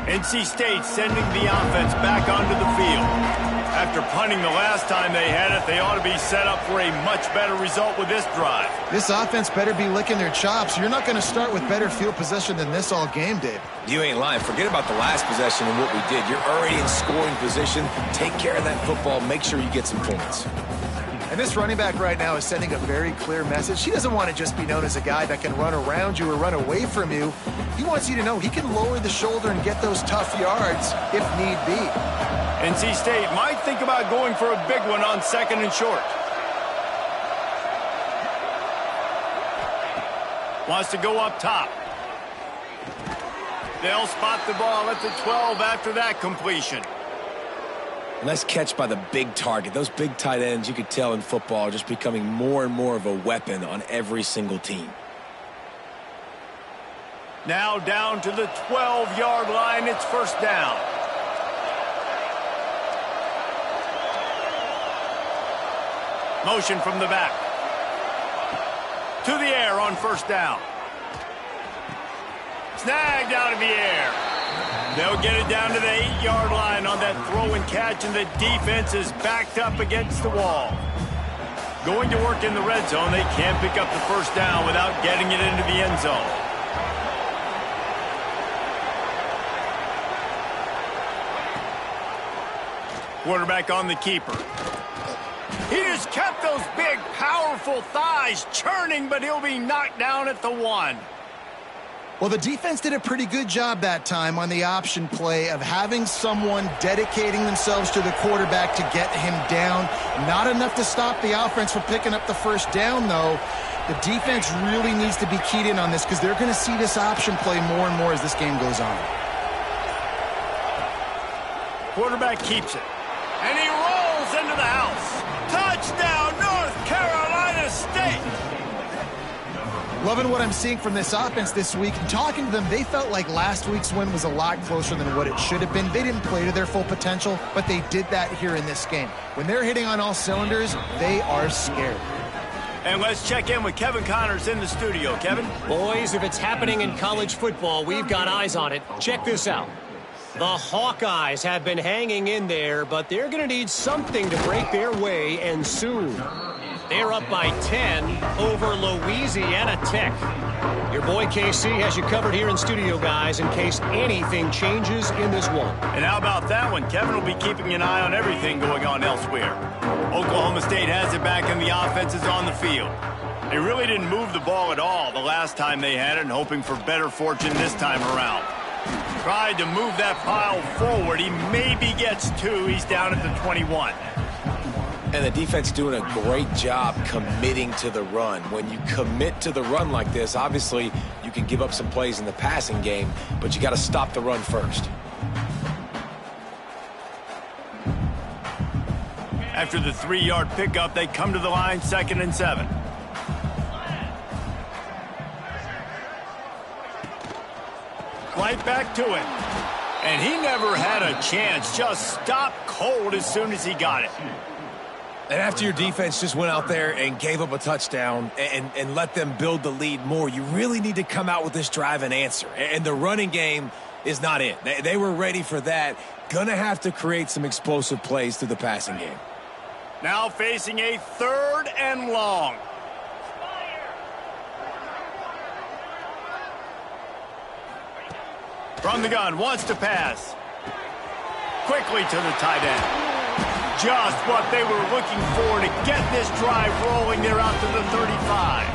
Speaker 1: NC State sending the offense back onto the field. After punting the last time they had it, they ought to be set up for a much better result with this drive.
Speaker 2: This offense better be licking their chops. You're not going to start with better field possession than this all game, Dave.
Speaker 3: You ain't lying. Forget about the last possession and what we did. You're already in scoring position. Take care of that football. Make sure you get some points.
Speaker 2: And this running back right now is sending a very clear message. He doesn't want to just be known as a guy that can run around you or run away from you. He wants you to know he can lower the shoulder and get those tough yards if need be.
Speaker 1: NC State might think about going for a big one on 2nd and short. Wants to go up top. They'll spot the ball at the 12 after that completion.
Speaker 3: Nice catch by the big target. Those big tight ends, you could tell in football, are just becoming more and more of a weapon on every single team.
Speaker 1: Now down to the 12-yard line. It's 1st down. Motion from the back. To the air on first down. Snagged out of the air. They'll get it down to the 8-yard line on that throw and catch, and the defense is backed up against the wall. Going to work in the red zone, they can't pick up the first down without getting it into the end zone. Quarterback on the keeper. He just kept those big, powerful thighs churning, but he'll be knocked down at the 1.
Speaker 2: Well, the defense did a pretty good job that time on the option play of having someone dedicating themselves to the quarterback to get him down. Not enough to stop the offense from picking up the first down, though. The defense really needs to be keyed in on this because they're going to see this option play more and more as this game goes on.
Speaker 1: Quarterback keeps it. And he rolls into the house. Touchdown, North Carolina State!
Speaker 2: Loving what I'm seeing from this offense this week. Talking to them, they felt like last week's win was a lot closer than what it should have been. They didn't play to their full potential, but they did that here in this game. When they're hitting on all cylinders, they are scared.
Speaker 1: And let's check in with Kevin Connors in the studio. Kevin?
Speaker 4: Boys, if it's happening in college football, we've got eyes on it. Check this out. The Hawkeyes have been hanging in there, but they're going to need something to break their way, and soon. They're up by 10 over Louisiana Tech. Your boy KC has you covered here in studio, guys, in case anything changes in this one.
Speaker 1: And how about that one? Kevin will be keeping an eye on everything going on elsewhere. Oklahoma State has it back and the offense is on the field. They really didn't move the ball at all the last time they had it, and hoping for better fortune this time around. Tried to move that pile forward. He maybe gets 2. He's down at the 21.
Speaker 3: And the defense doing a great job committing to the run. When you commit to the run like this, obviously you can give up some plays in the passing game, but you got to stop the run first.
Speaker 1: After the 3-yard pickup, they come to the line, 2nd and 7. Right back to it. And he never had a chance. Just stopped cold as soon as he got it.
Speaker 3: And after your defense just went out there and gave up a touchdown and let them build the lead more, you really need to come out with this drive and answer. And the running game is not it. They were ready for that. Gonna have to create some explosive plays through the passing game.
Speaker 1: Now facing a 3rd and long. From the gun, wants to pass. Quickly to the tight end. Just what they were looking for to get this drive rolling. They're out to the 35.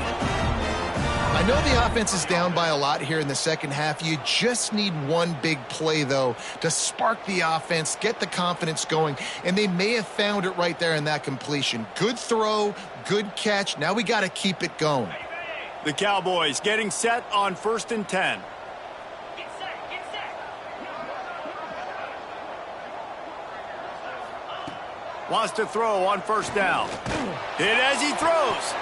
Speaker 2: I know the offense is down by a lot here in the second half. You just need one big play, though, to spark the offense, get the confidence going, and they may have found it right there in that completion. Good throw, good catch. Now we got to keep it going.
Speaker 1: The Cowboys getting set on 1st and 10. Wants to throw on first down. Hit as he throws.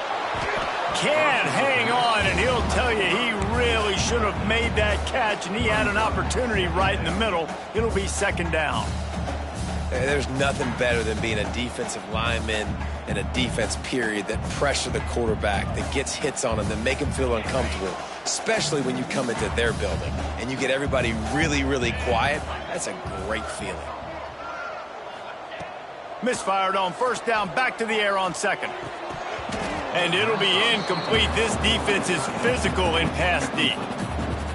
Speaker 1: Can't hang on, and he'll tell you he really should have made that catch, and he had an opportunity right in the middle. It'll be 2nd down.
Speaker 3: There's nothing better than being a defensive lineman and a defense period that pressure the quarterback, that gets hits on him, that make him feel uncomfortable, especially when you come into their building and you get everybody really, really quiet. That's a great feeling.
Speaker 1: Misfired on first down, back to the air on 2nd. And it'll be incomplete. This defense is physical in pass deep.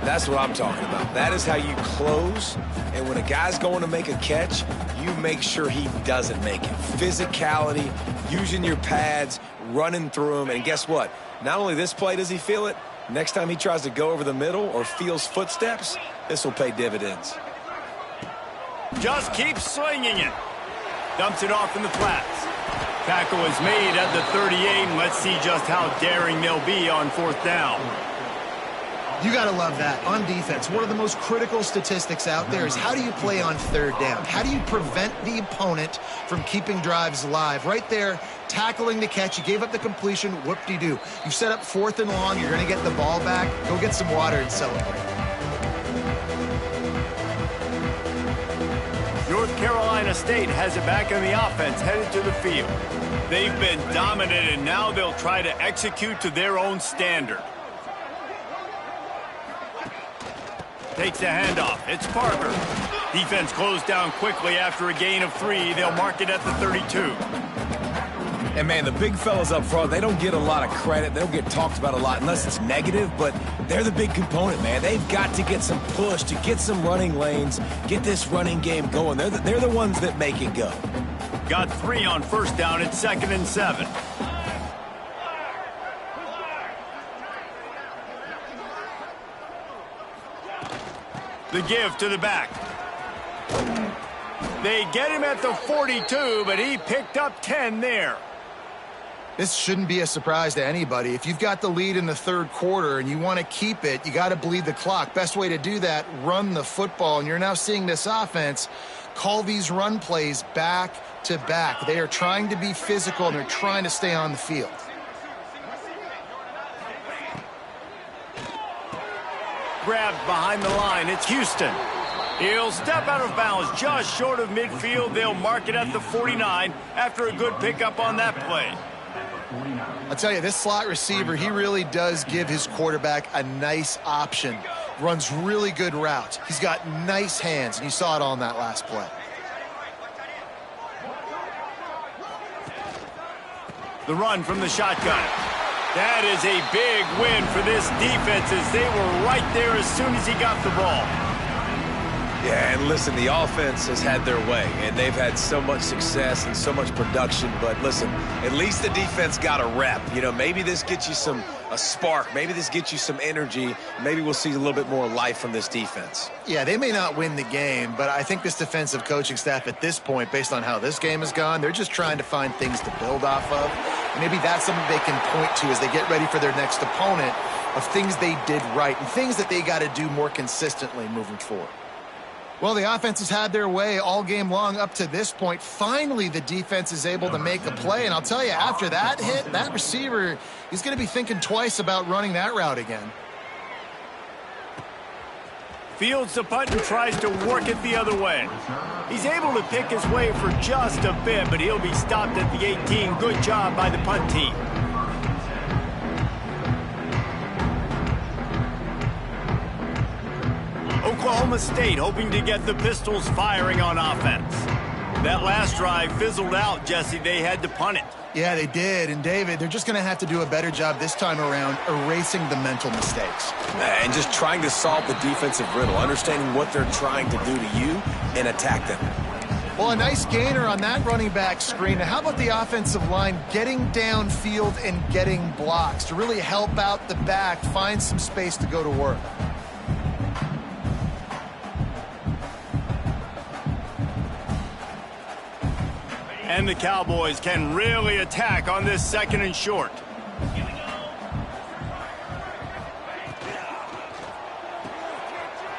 Speaker 3: That's what I'm talking about. That is how you close. And when a guy's going to make a catch, you make sure he doesn't make it. Physicality, using your pads, running through them. And guess what? Not only this play does he feel it, next time he tries to go over the middle or feels footsteps, this will pay dividends.
Speaker 1: Just keep slinging it. Dumps it off in the flats. Tackle is made at the 38, and let's see just how daring they'll be on 4th down.
Speaker 2: You got to love that. On defense, one of the most critical statistics out there is how do you play on 3rd down? How do you prevent the opponent from keeping drives alive? Right there, tackling the catch. You gave up the completion. Whoop-de-doo. You set up 4th and long. You're going to get the ball back. Go get some water and celebrate. North
Speaker 1: Carolina State has it back in the offense, headed to the field. They've been dominant, and now they'll try to execute to their own standard. Takes the handoff. It's Parker. Defense closed down quickly after a gain of 3. They'll mark it at the 32.
Speaker 3: And, man, the big fellas up front, they don't get a lot of credit. They don't get talked about a lot unless it's negative, but they're the big component, man. They've got to get some push, to get some running lanes, get this running game going. They're the ones that make it go.
Speaker 1: Got 3 on first down. It's 2nd and 7. The give to the back. They get him at the 42, but he picked up 10 there.
Speaker 2: This shouldn't be a surprise to anybody. If you've got the lead in the third quarter and you want to keep it, you got to bleed the clock. Best way to do that, run the football. And you're now seeing this offense call these run plays back to back. They are trying to be physical, and they're trying to stay on the field.
Speaker 1: Grabbed behind the line. It's Houston. He'll step out of bounds just short of midfield. They'll mark it at the 49 after a good pickup on that play.
Speaker 2: I'll tell you, this slot receiver, he really does give his quarterback a nice option. Runs really good routes. He's got nice hands, and you saw it all in that last play.
Speaker 1: The run from the shotgun. That is a big win for this defense, as they were right there as soon as he got the ball.
Speaker 3: Yeah, and listen, the offense has had their way, and they've had so much success and so much production. But listen, at least the defense got a rep. You know, maybe this gets you a spark. Maybe this gets you some energy. Maybe we'll see a little bit more life from this defense.
Speaker 2: Yeah, they may not win the game, but I think this defensive coaching staff at this point, based on how this game has gone, they're just trying to find things to build off of. Maybe that's something they can point to as they get ready for their next opponent, of things they did right and things that they got to do more consistently moving forward. Well, the offense has had their way all game long up to this point. Finally, the defense is able to make a play. And I'll tell you, after that hit, that receiver, he's going to be thinking twice about running that route again.
Speaker 1: Fields the punt and tries to work it the other way. He's able to pick his way for just a bit, but he'll be stopped at the 18. Good job by the punt team. Oklahoma State hoping to get the Pistols firing on offense. That last drive fizzled out, Jesse. They had to punt it.
Speaker 2: Yeah, they did. And, David, they're just going to have to do a better job this time around erasing the mental mistakes.
Speaker 3: And just trying to solve the defensive riddle, understanding what they're trying to do to you and attack them.
Speaker 2: Well, a nice gainer on that running back screen. Now, how about the offensive line getting downfield and getting blocks to really help out the back, find some space to go to work?
Speaker 1: And the Cowboys can really attack on this 2nd and short.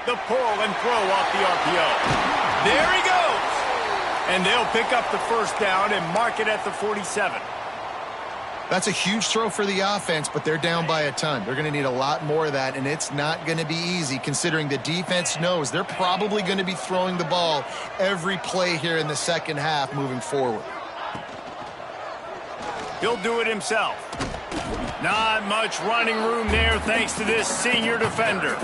Speaker 1: The pull and throw off the RPO. There he goes! And they'll pick up the first down and mark it at the 47.
Speaker 2: That's a huge throw for the offense, but they're down by a ton. They're going to need a lot more of that, and it's not going to be easy considering the defense knows they're probably going to be throwing the ball every play here in the second half moving forward.
Speaker 1: He'll do it himself. Not much running room there thanks to this senior defender.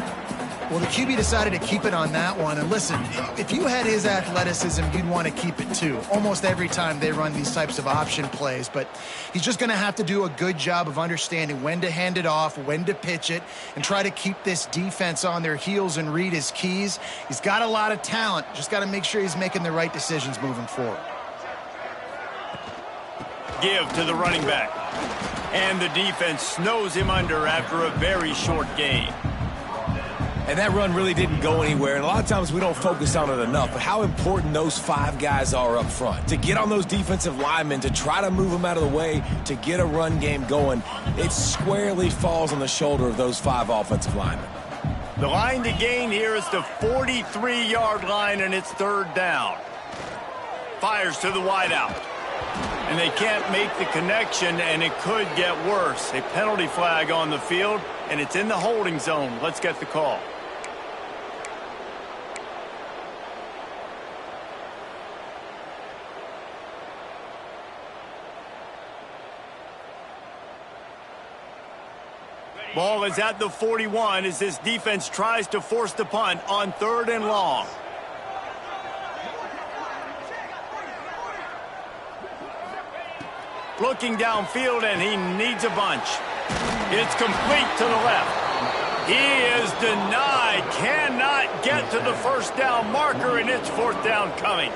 Speaker 2: Well, the QB decided to keep it on that one. And listen, if you had his athleticism, you'd want to keep it too. Almost every time they run these types of option plays. But he's just going to have to do a good job of understanding when to hand it off, when to pitch it, and try to keep this defense on their heels and read his keys. He's got a lot of talent. Just got to make sure he's making the right decisions moving forward.
Speaker 1: Give to the running back. And the defense snows him under after a very short gain.
Speaker 3: And that run really didn't go anywhere, and a lot of times we don't focus on it enough, but how important those 5 guys are up front. To get on those defensive linemen, to try to move them out of the way, to get a run game going, it squarely falls on the shoulder of those 5 offensive linemen.
Speaker 1: The line to gain here is the 43-yard line, and it's 3rd down. Fires to the wideout. And they can't make the connection, and it could get worse. A penalty flag on the field, and it's in the holding zone. Let's get the call. Ball is at the 41 as this defense tries to force the punt on 3rd and long. Looking downfield, and he needs a bunch. It's complete to the left. He is denied. Cannot get to the first down marker, and it's 4th down coming.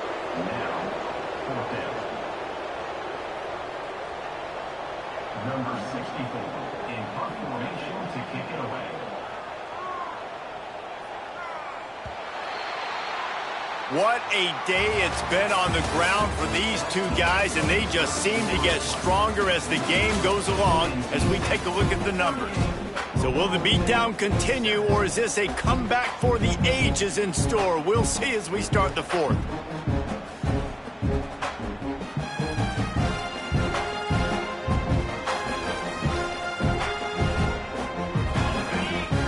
Speaker 6: Number 64 in punt formation to kick it away.
Speaker 1: What a day it's been on the ground for these two guys, and they just seem to get stronger as the game goes along as we take a look at the numbers. So will the beatdown continue, or is this a comeback for the ages in store? We'll see as we start the 4th.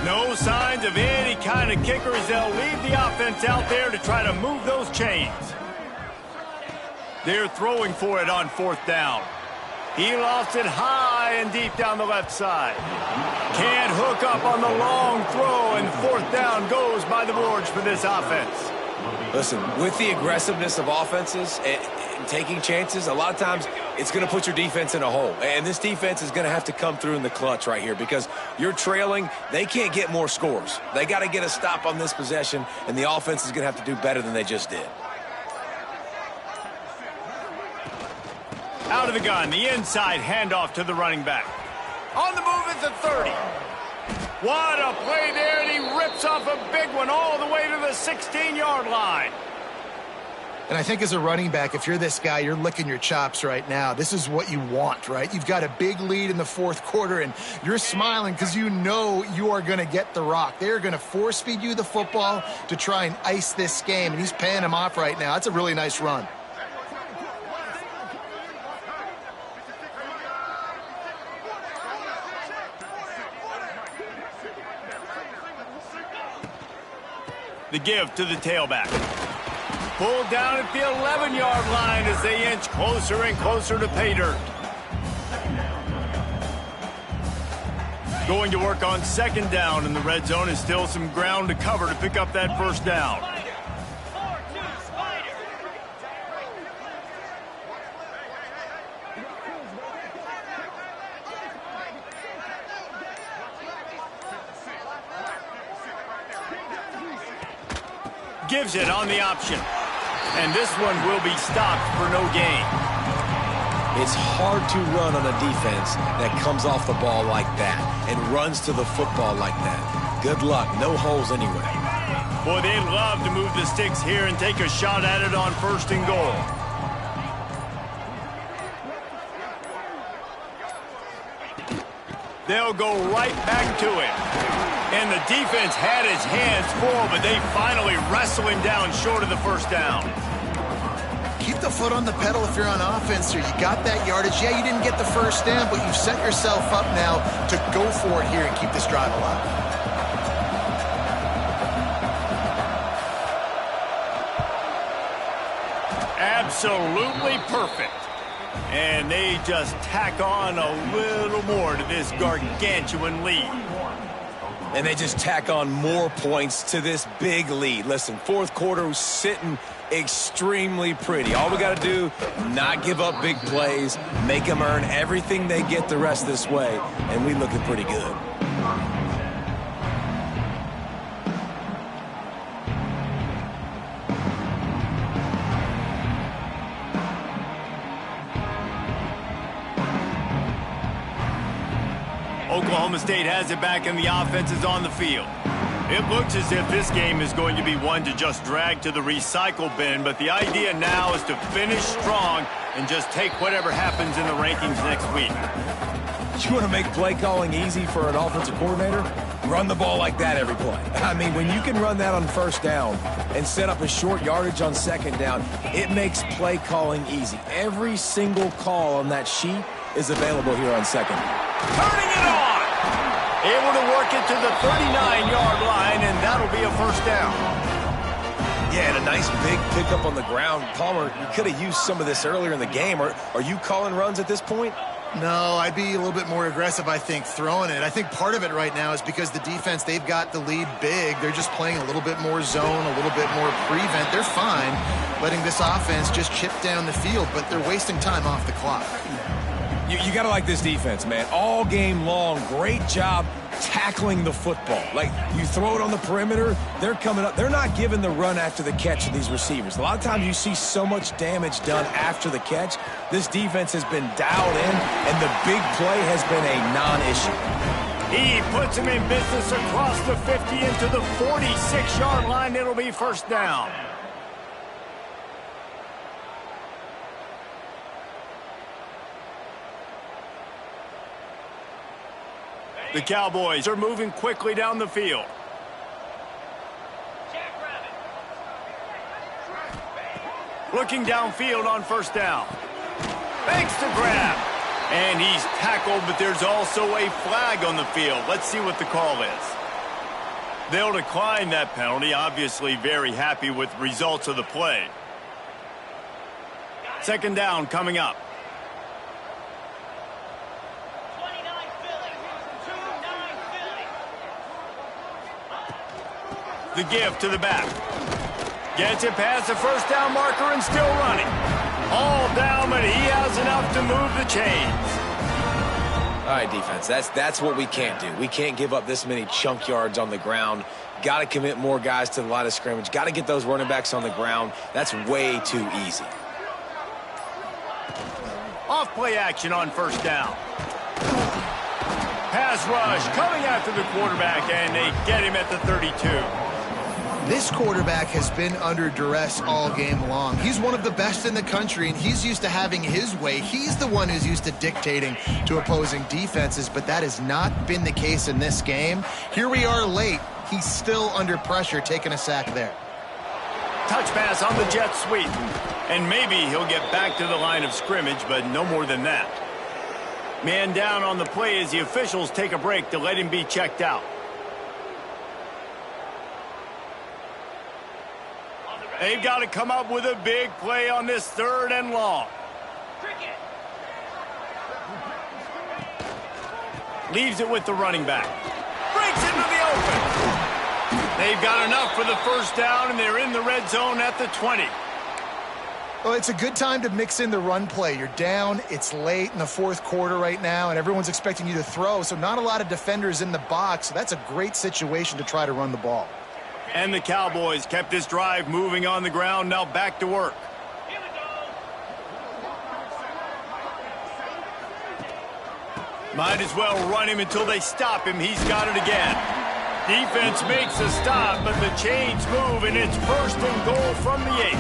Speaker 1: No signs of any kind of kickers. They'll leave the offense out there to try to move those chains. They're throwing for it on 4th down. He lost it high and deep down the left side. Can't hook up on the long throw, and 4th down goes by the boards for this offense.
Speaker 3: Listen, with the aggressiveness of offenses and taking chances, a lot of times it's going to put your defense in a hole. And this defense is going to have to come through in the clutch right here because you're trailing. They can't get more scores. They got to get a stop on this possession, and the offense is going to have to do better than they just did.
Speaker 1: Out of the gun, the inside handoff to the running back. On the move at the 30. What a play there, and he rips off a big one all the way to the 16-yard line.
Speaker 2: And I think as a running back, if you're this guy, you're licking your chops right now. This is what you want, right? You've got a big lead in the 4th quarter, and you're smiling because you know you are going to get the rock. They're going to force feed you the football to try and ice this game, and he's paying him off right now. That's a really nice run.
Speaker 1: The give to the tailback. Pulled down at the 11-yard line as they inch closer and closer to pay dirt. Going to work on 2nd down in the red zone, is still some ground to cover to pick up that 1st down. Gives it on the option. And this one will be stopped for no gain.
Speaker 3: It's hard to run on a defense that comes off the ball like that and runs to the football like that. Good luck. No holes anyway.
Speaker 1: Boy, they'd love to move the sticks here and take a shot at it on 1st and goal. They'll go right back to it. And the defense had his hands full, but they finally wrestle him down short of the 1st down.
Speaker 2: Keep the foot on the pedal if you're on offense here. You got that yardage. Yeah, you didn't get the 1st down, but you've set yourself up now to go for it here and keep this drive alive.
Speaker 1: Absolutely perfect. And they just tack on a little more to this gargantuan lead.
Speaker 3: And they just tack on more points to this big lead. Listen, 4th quarter was sitting extremely pretty. All we got to do, not give up big plays, make them earn everything they get the rest of this way, and we looking pretty good.
Speaker 1: Oklahoma State has it back and the offense is on the field. It looks as if this game is going to be one to just drag to the recycle bin, but the idea now is to finish strong and just take whatever happens in the rankings next week.
Speaker 3: You want to make play calling easy for an offensive coordinator? Run the ball like that every play. I mean, when you can run that on 1st down and set up a short yardage on 2nd down, it makes play calling easy. Every single call on that sheet is available here on 2nd.
Speaker 1: Turning it on! Able to work it to the 39-yard line, and that'll be a 1st down.
Speaker 3: Yeah, and a nice big pickup on the ground. Palmer, you could have used some of this earlier in the game. Are you calling runs at this point?
Speaker 2: No, I'd be a little bit more aggressive, I think, throwing it. I think part of it right now is because the defense, they've got the lead big. They're just playing a little bit more zone, a little bit more prevent. They're fine letting this offense just chip down the field, but they're wasting time off the clock.
Speaker 3: You got to like this defense, man. All game long, great job tackling the football. Like, you throw it on the perimeter, they're coming up. They're not giving the run after the catch to these receivers. A lot of times you see so much damage done after the catch. This defense has been dialed in, and the big play has been a non-issue.
Speaker 1: He puts him in business across the 50 into the 46-yard line. It'll be first down. The Cowboys are moving quickly down the field. Looking downfield on first down. Fakes the grab. And he's tackled, but there's also a flag on the field. Let's see what the call is. They'll decline that penalty. Obviously very happy with the results of the play. Second down coming up. The give to the back. Gets it past the first down marker and still running. All down, but he has enough to move the chains.
Speaker 3: All right, defense, that's what we can't do. We can't give up this many chunk yards on the ground. Got to commit more guys to the line of scrimmage. Got to get those running backs on the ground. That's way too easy.
Speaker 1: Off play action on first down. Pass rush coming after the quarterback, and they get him at the 32.
Speaker 2: This quarterback has been under duress all game long. He's one of the best in the country, and he's used to having his way. He's the one who's used to dictating to opposing defenses, but that has not been the case in this game. Here we are late. He's still under pressure, taking a sack there.
Speaker 1: Touch pass on the jet sweep. And maybe he'll get back to the line of scrimmage, but no more than that. Man down on the play as the officials take a break to let him be checked out. They've got to come up with a big play on this third and long. Leaves it with the running back. Breaks into the open. They've got enough for the first down, and they're in the red zone at the 20.
Speaker 2: Well, it's a good time to mix in the run play. You're down, it's late in the fourth quarter right now, and everyone's expecting you to throw, so not a lot of defenders in the box. So that's a great situation to try to run the ball.
Speaker 1: And the Cowboys kept this drive moving on the ground, now back to work.
Speaker 5: Here we go.
Speaker 1: Might as well run him until they stop him. He's got it again. Defense makes a stop, but the chains move, and it's first and goal from the 8.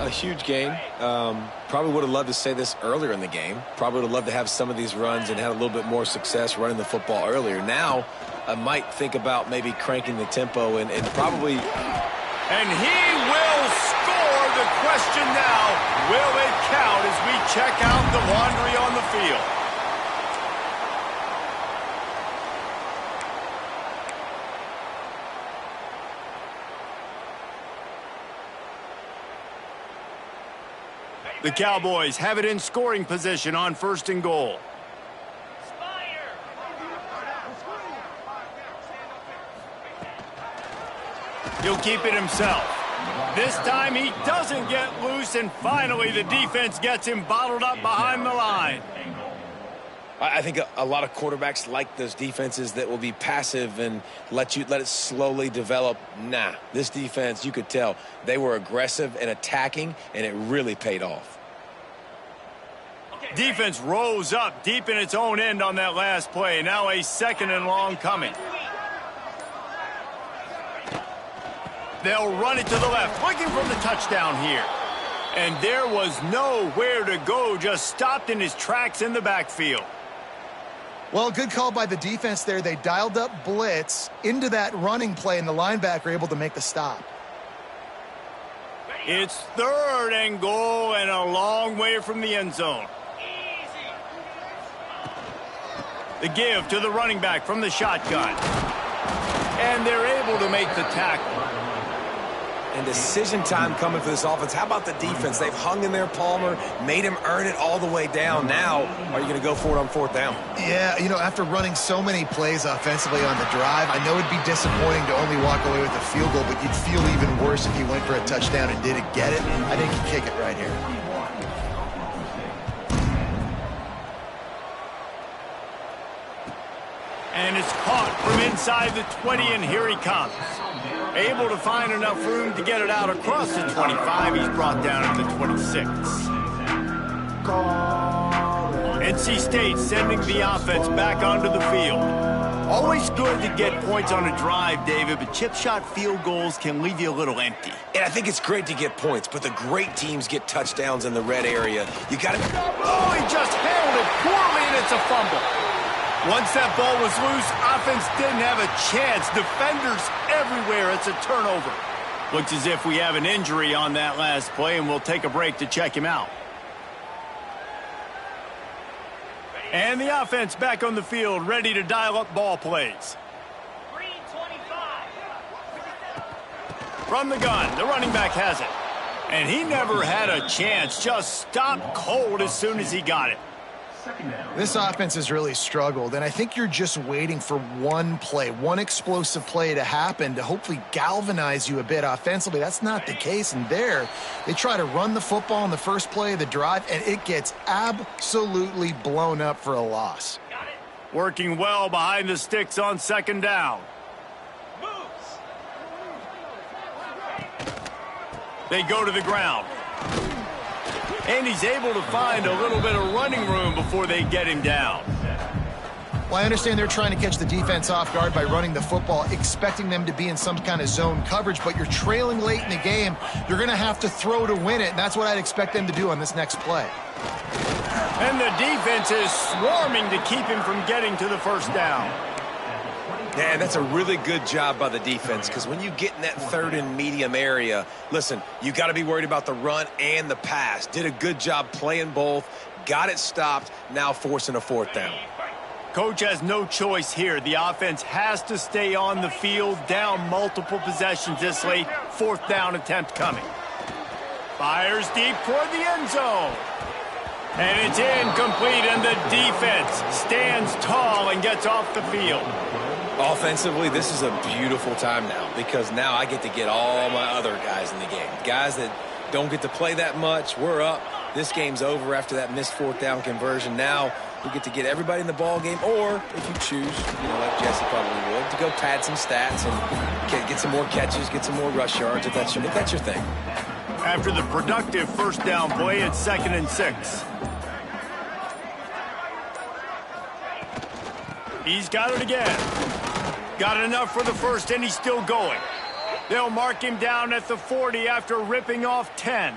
Speaker 3: A huge gain. Probably would have loved to say this earlier in the game. Probably would have loved to have some of these runs and had a little bit more success running the football earlier. Now, I might think about maybe cranking the tempo and probably...
Speaker 1: And he will score. The question now, will it count as we check out the laundry on the field? The Cowboys have it in scoring position on first and goal. He'll keep it himself. This time he doesn't get loose, and finally the defense gets him bottled up behind the line.
Speaker 3: I think a lot of quarterbacks like those defenses that will be passive and let it slowly develop. Nah, this defense, you could tell, they were aggressive and attacking, and it really paid off.
Speaker 1: Defense rose up deep in its own end on that last play. Now a second and long coming. They'll run it to the left, looking for the touchdown here. And there was nowhere to go, just stopped in his tracks in the backfield.
Speaker 2: Well, good call by the defense there. They dialed up blitz into that running play, and the linebacker able to make the stop.
Speaker 1: It's third and goal and a long way from the end zone. The give to the running back from the shotgun. And they're able to make the tackle.
Speaker 3: And decision time coming for this offense. How about the defense? They've hung in there, Palmer, made him earn it all the way down. Now, are you going to go for it on 4th down?
Speaker 2: Yeah, after running so many plays offensively on the drive, I know it'd be disappointing to only walk away with a field goal, but you'd feel even worse if you went for a touchdown and didn't get it. I think you kick it right here.
Speaker 1: And it's caught from inside the 20, and here he comes. Able to find enough room to get it out across the 25. He's brought down at the 26. NC State sending the offense back onto the field. Always good to get points on a drive, David, but chip shot field goals can leave you a little empty.
Speaker 3: And I think it's great to get points, but the great teams get touchdowns in the red area. You got to...
Speaker 1: Oh, he just handled it poorly, and it's a fumble. Once that ball was loose, offense didn't have a chance. Defenders everywhere. It's a turnover. Looks as if we have an injury on that last play, and we'll take a break to check him out. And the offense back on the field, ready to dial up ball plays.
Speaker 5: 3:25.
Speaker 1: From the gun, the running back has it. And he never had a chance. Just stopped cold as soon as he got it.
Speaker 2: This offense has really struggled, and I think you're just waiting for one play, one explosive play to happen to hopefully galvanize you a bit offensively. That's not the case, and there they try to run the football in the first play of the drive, and it gets absolutely blown up for a loss.
Speaker 1: Working well behind the sticks on 2nd down.
Speaker 5: Moves.
Speaker 1: They go to the ground. And he's able to find a little bit of running room before they get him down.
Speaker 2: Well, I understand they're trying to catch the defense off guard by running the football, expecting them to be in some kind of zone coverage, but you're trailing late in the game. You're going to have to throw to win it, and that's what I'd expect them to do on this next play.
Speaker 1: And the defense is swarming to keep him from getting to the 1st down.
Speaker 3: Yeah, that's a really good job by the defense, because when you get in that 3rd and medium area, listen, you got to be worried about the run and the pass. Did a good job playing both, got it stopped, now forcing a 4th down.
Speaker 1: Coach has no choice here. The offense has to stay on the field, down multiple possessions this late. 4th down attempt coming. Fires deep toward the end zone. And it's incomplete, and the defense stands tall and gets off the field.
Speaker 3: Offensively, this is a beautiful time now, because now I get to get all my other guys in the game. Guys that don't get to play that much, we're up. This game's over after that missed 4th down conversion. Now we get to get everybody in the ball game, or if you choose, like Jesse probably would, to go pad some stats and get some more catches, get some more rush yards if that's your thing.
Speaker 1: After the productive 1st down play, it's 2nd and 6. He's got it again. Got enough for the 1st, and he's still going. They'll mark him down at the 40 after ripping off 10.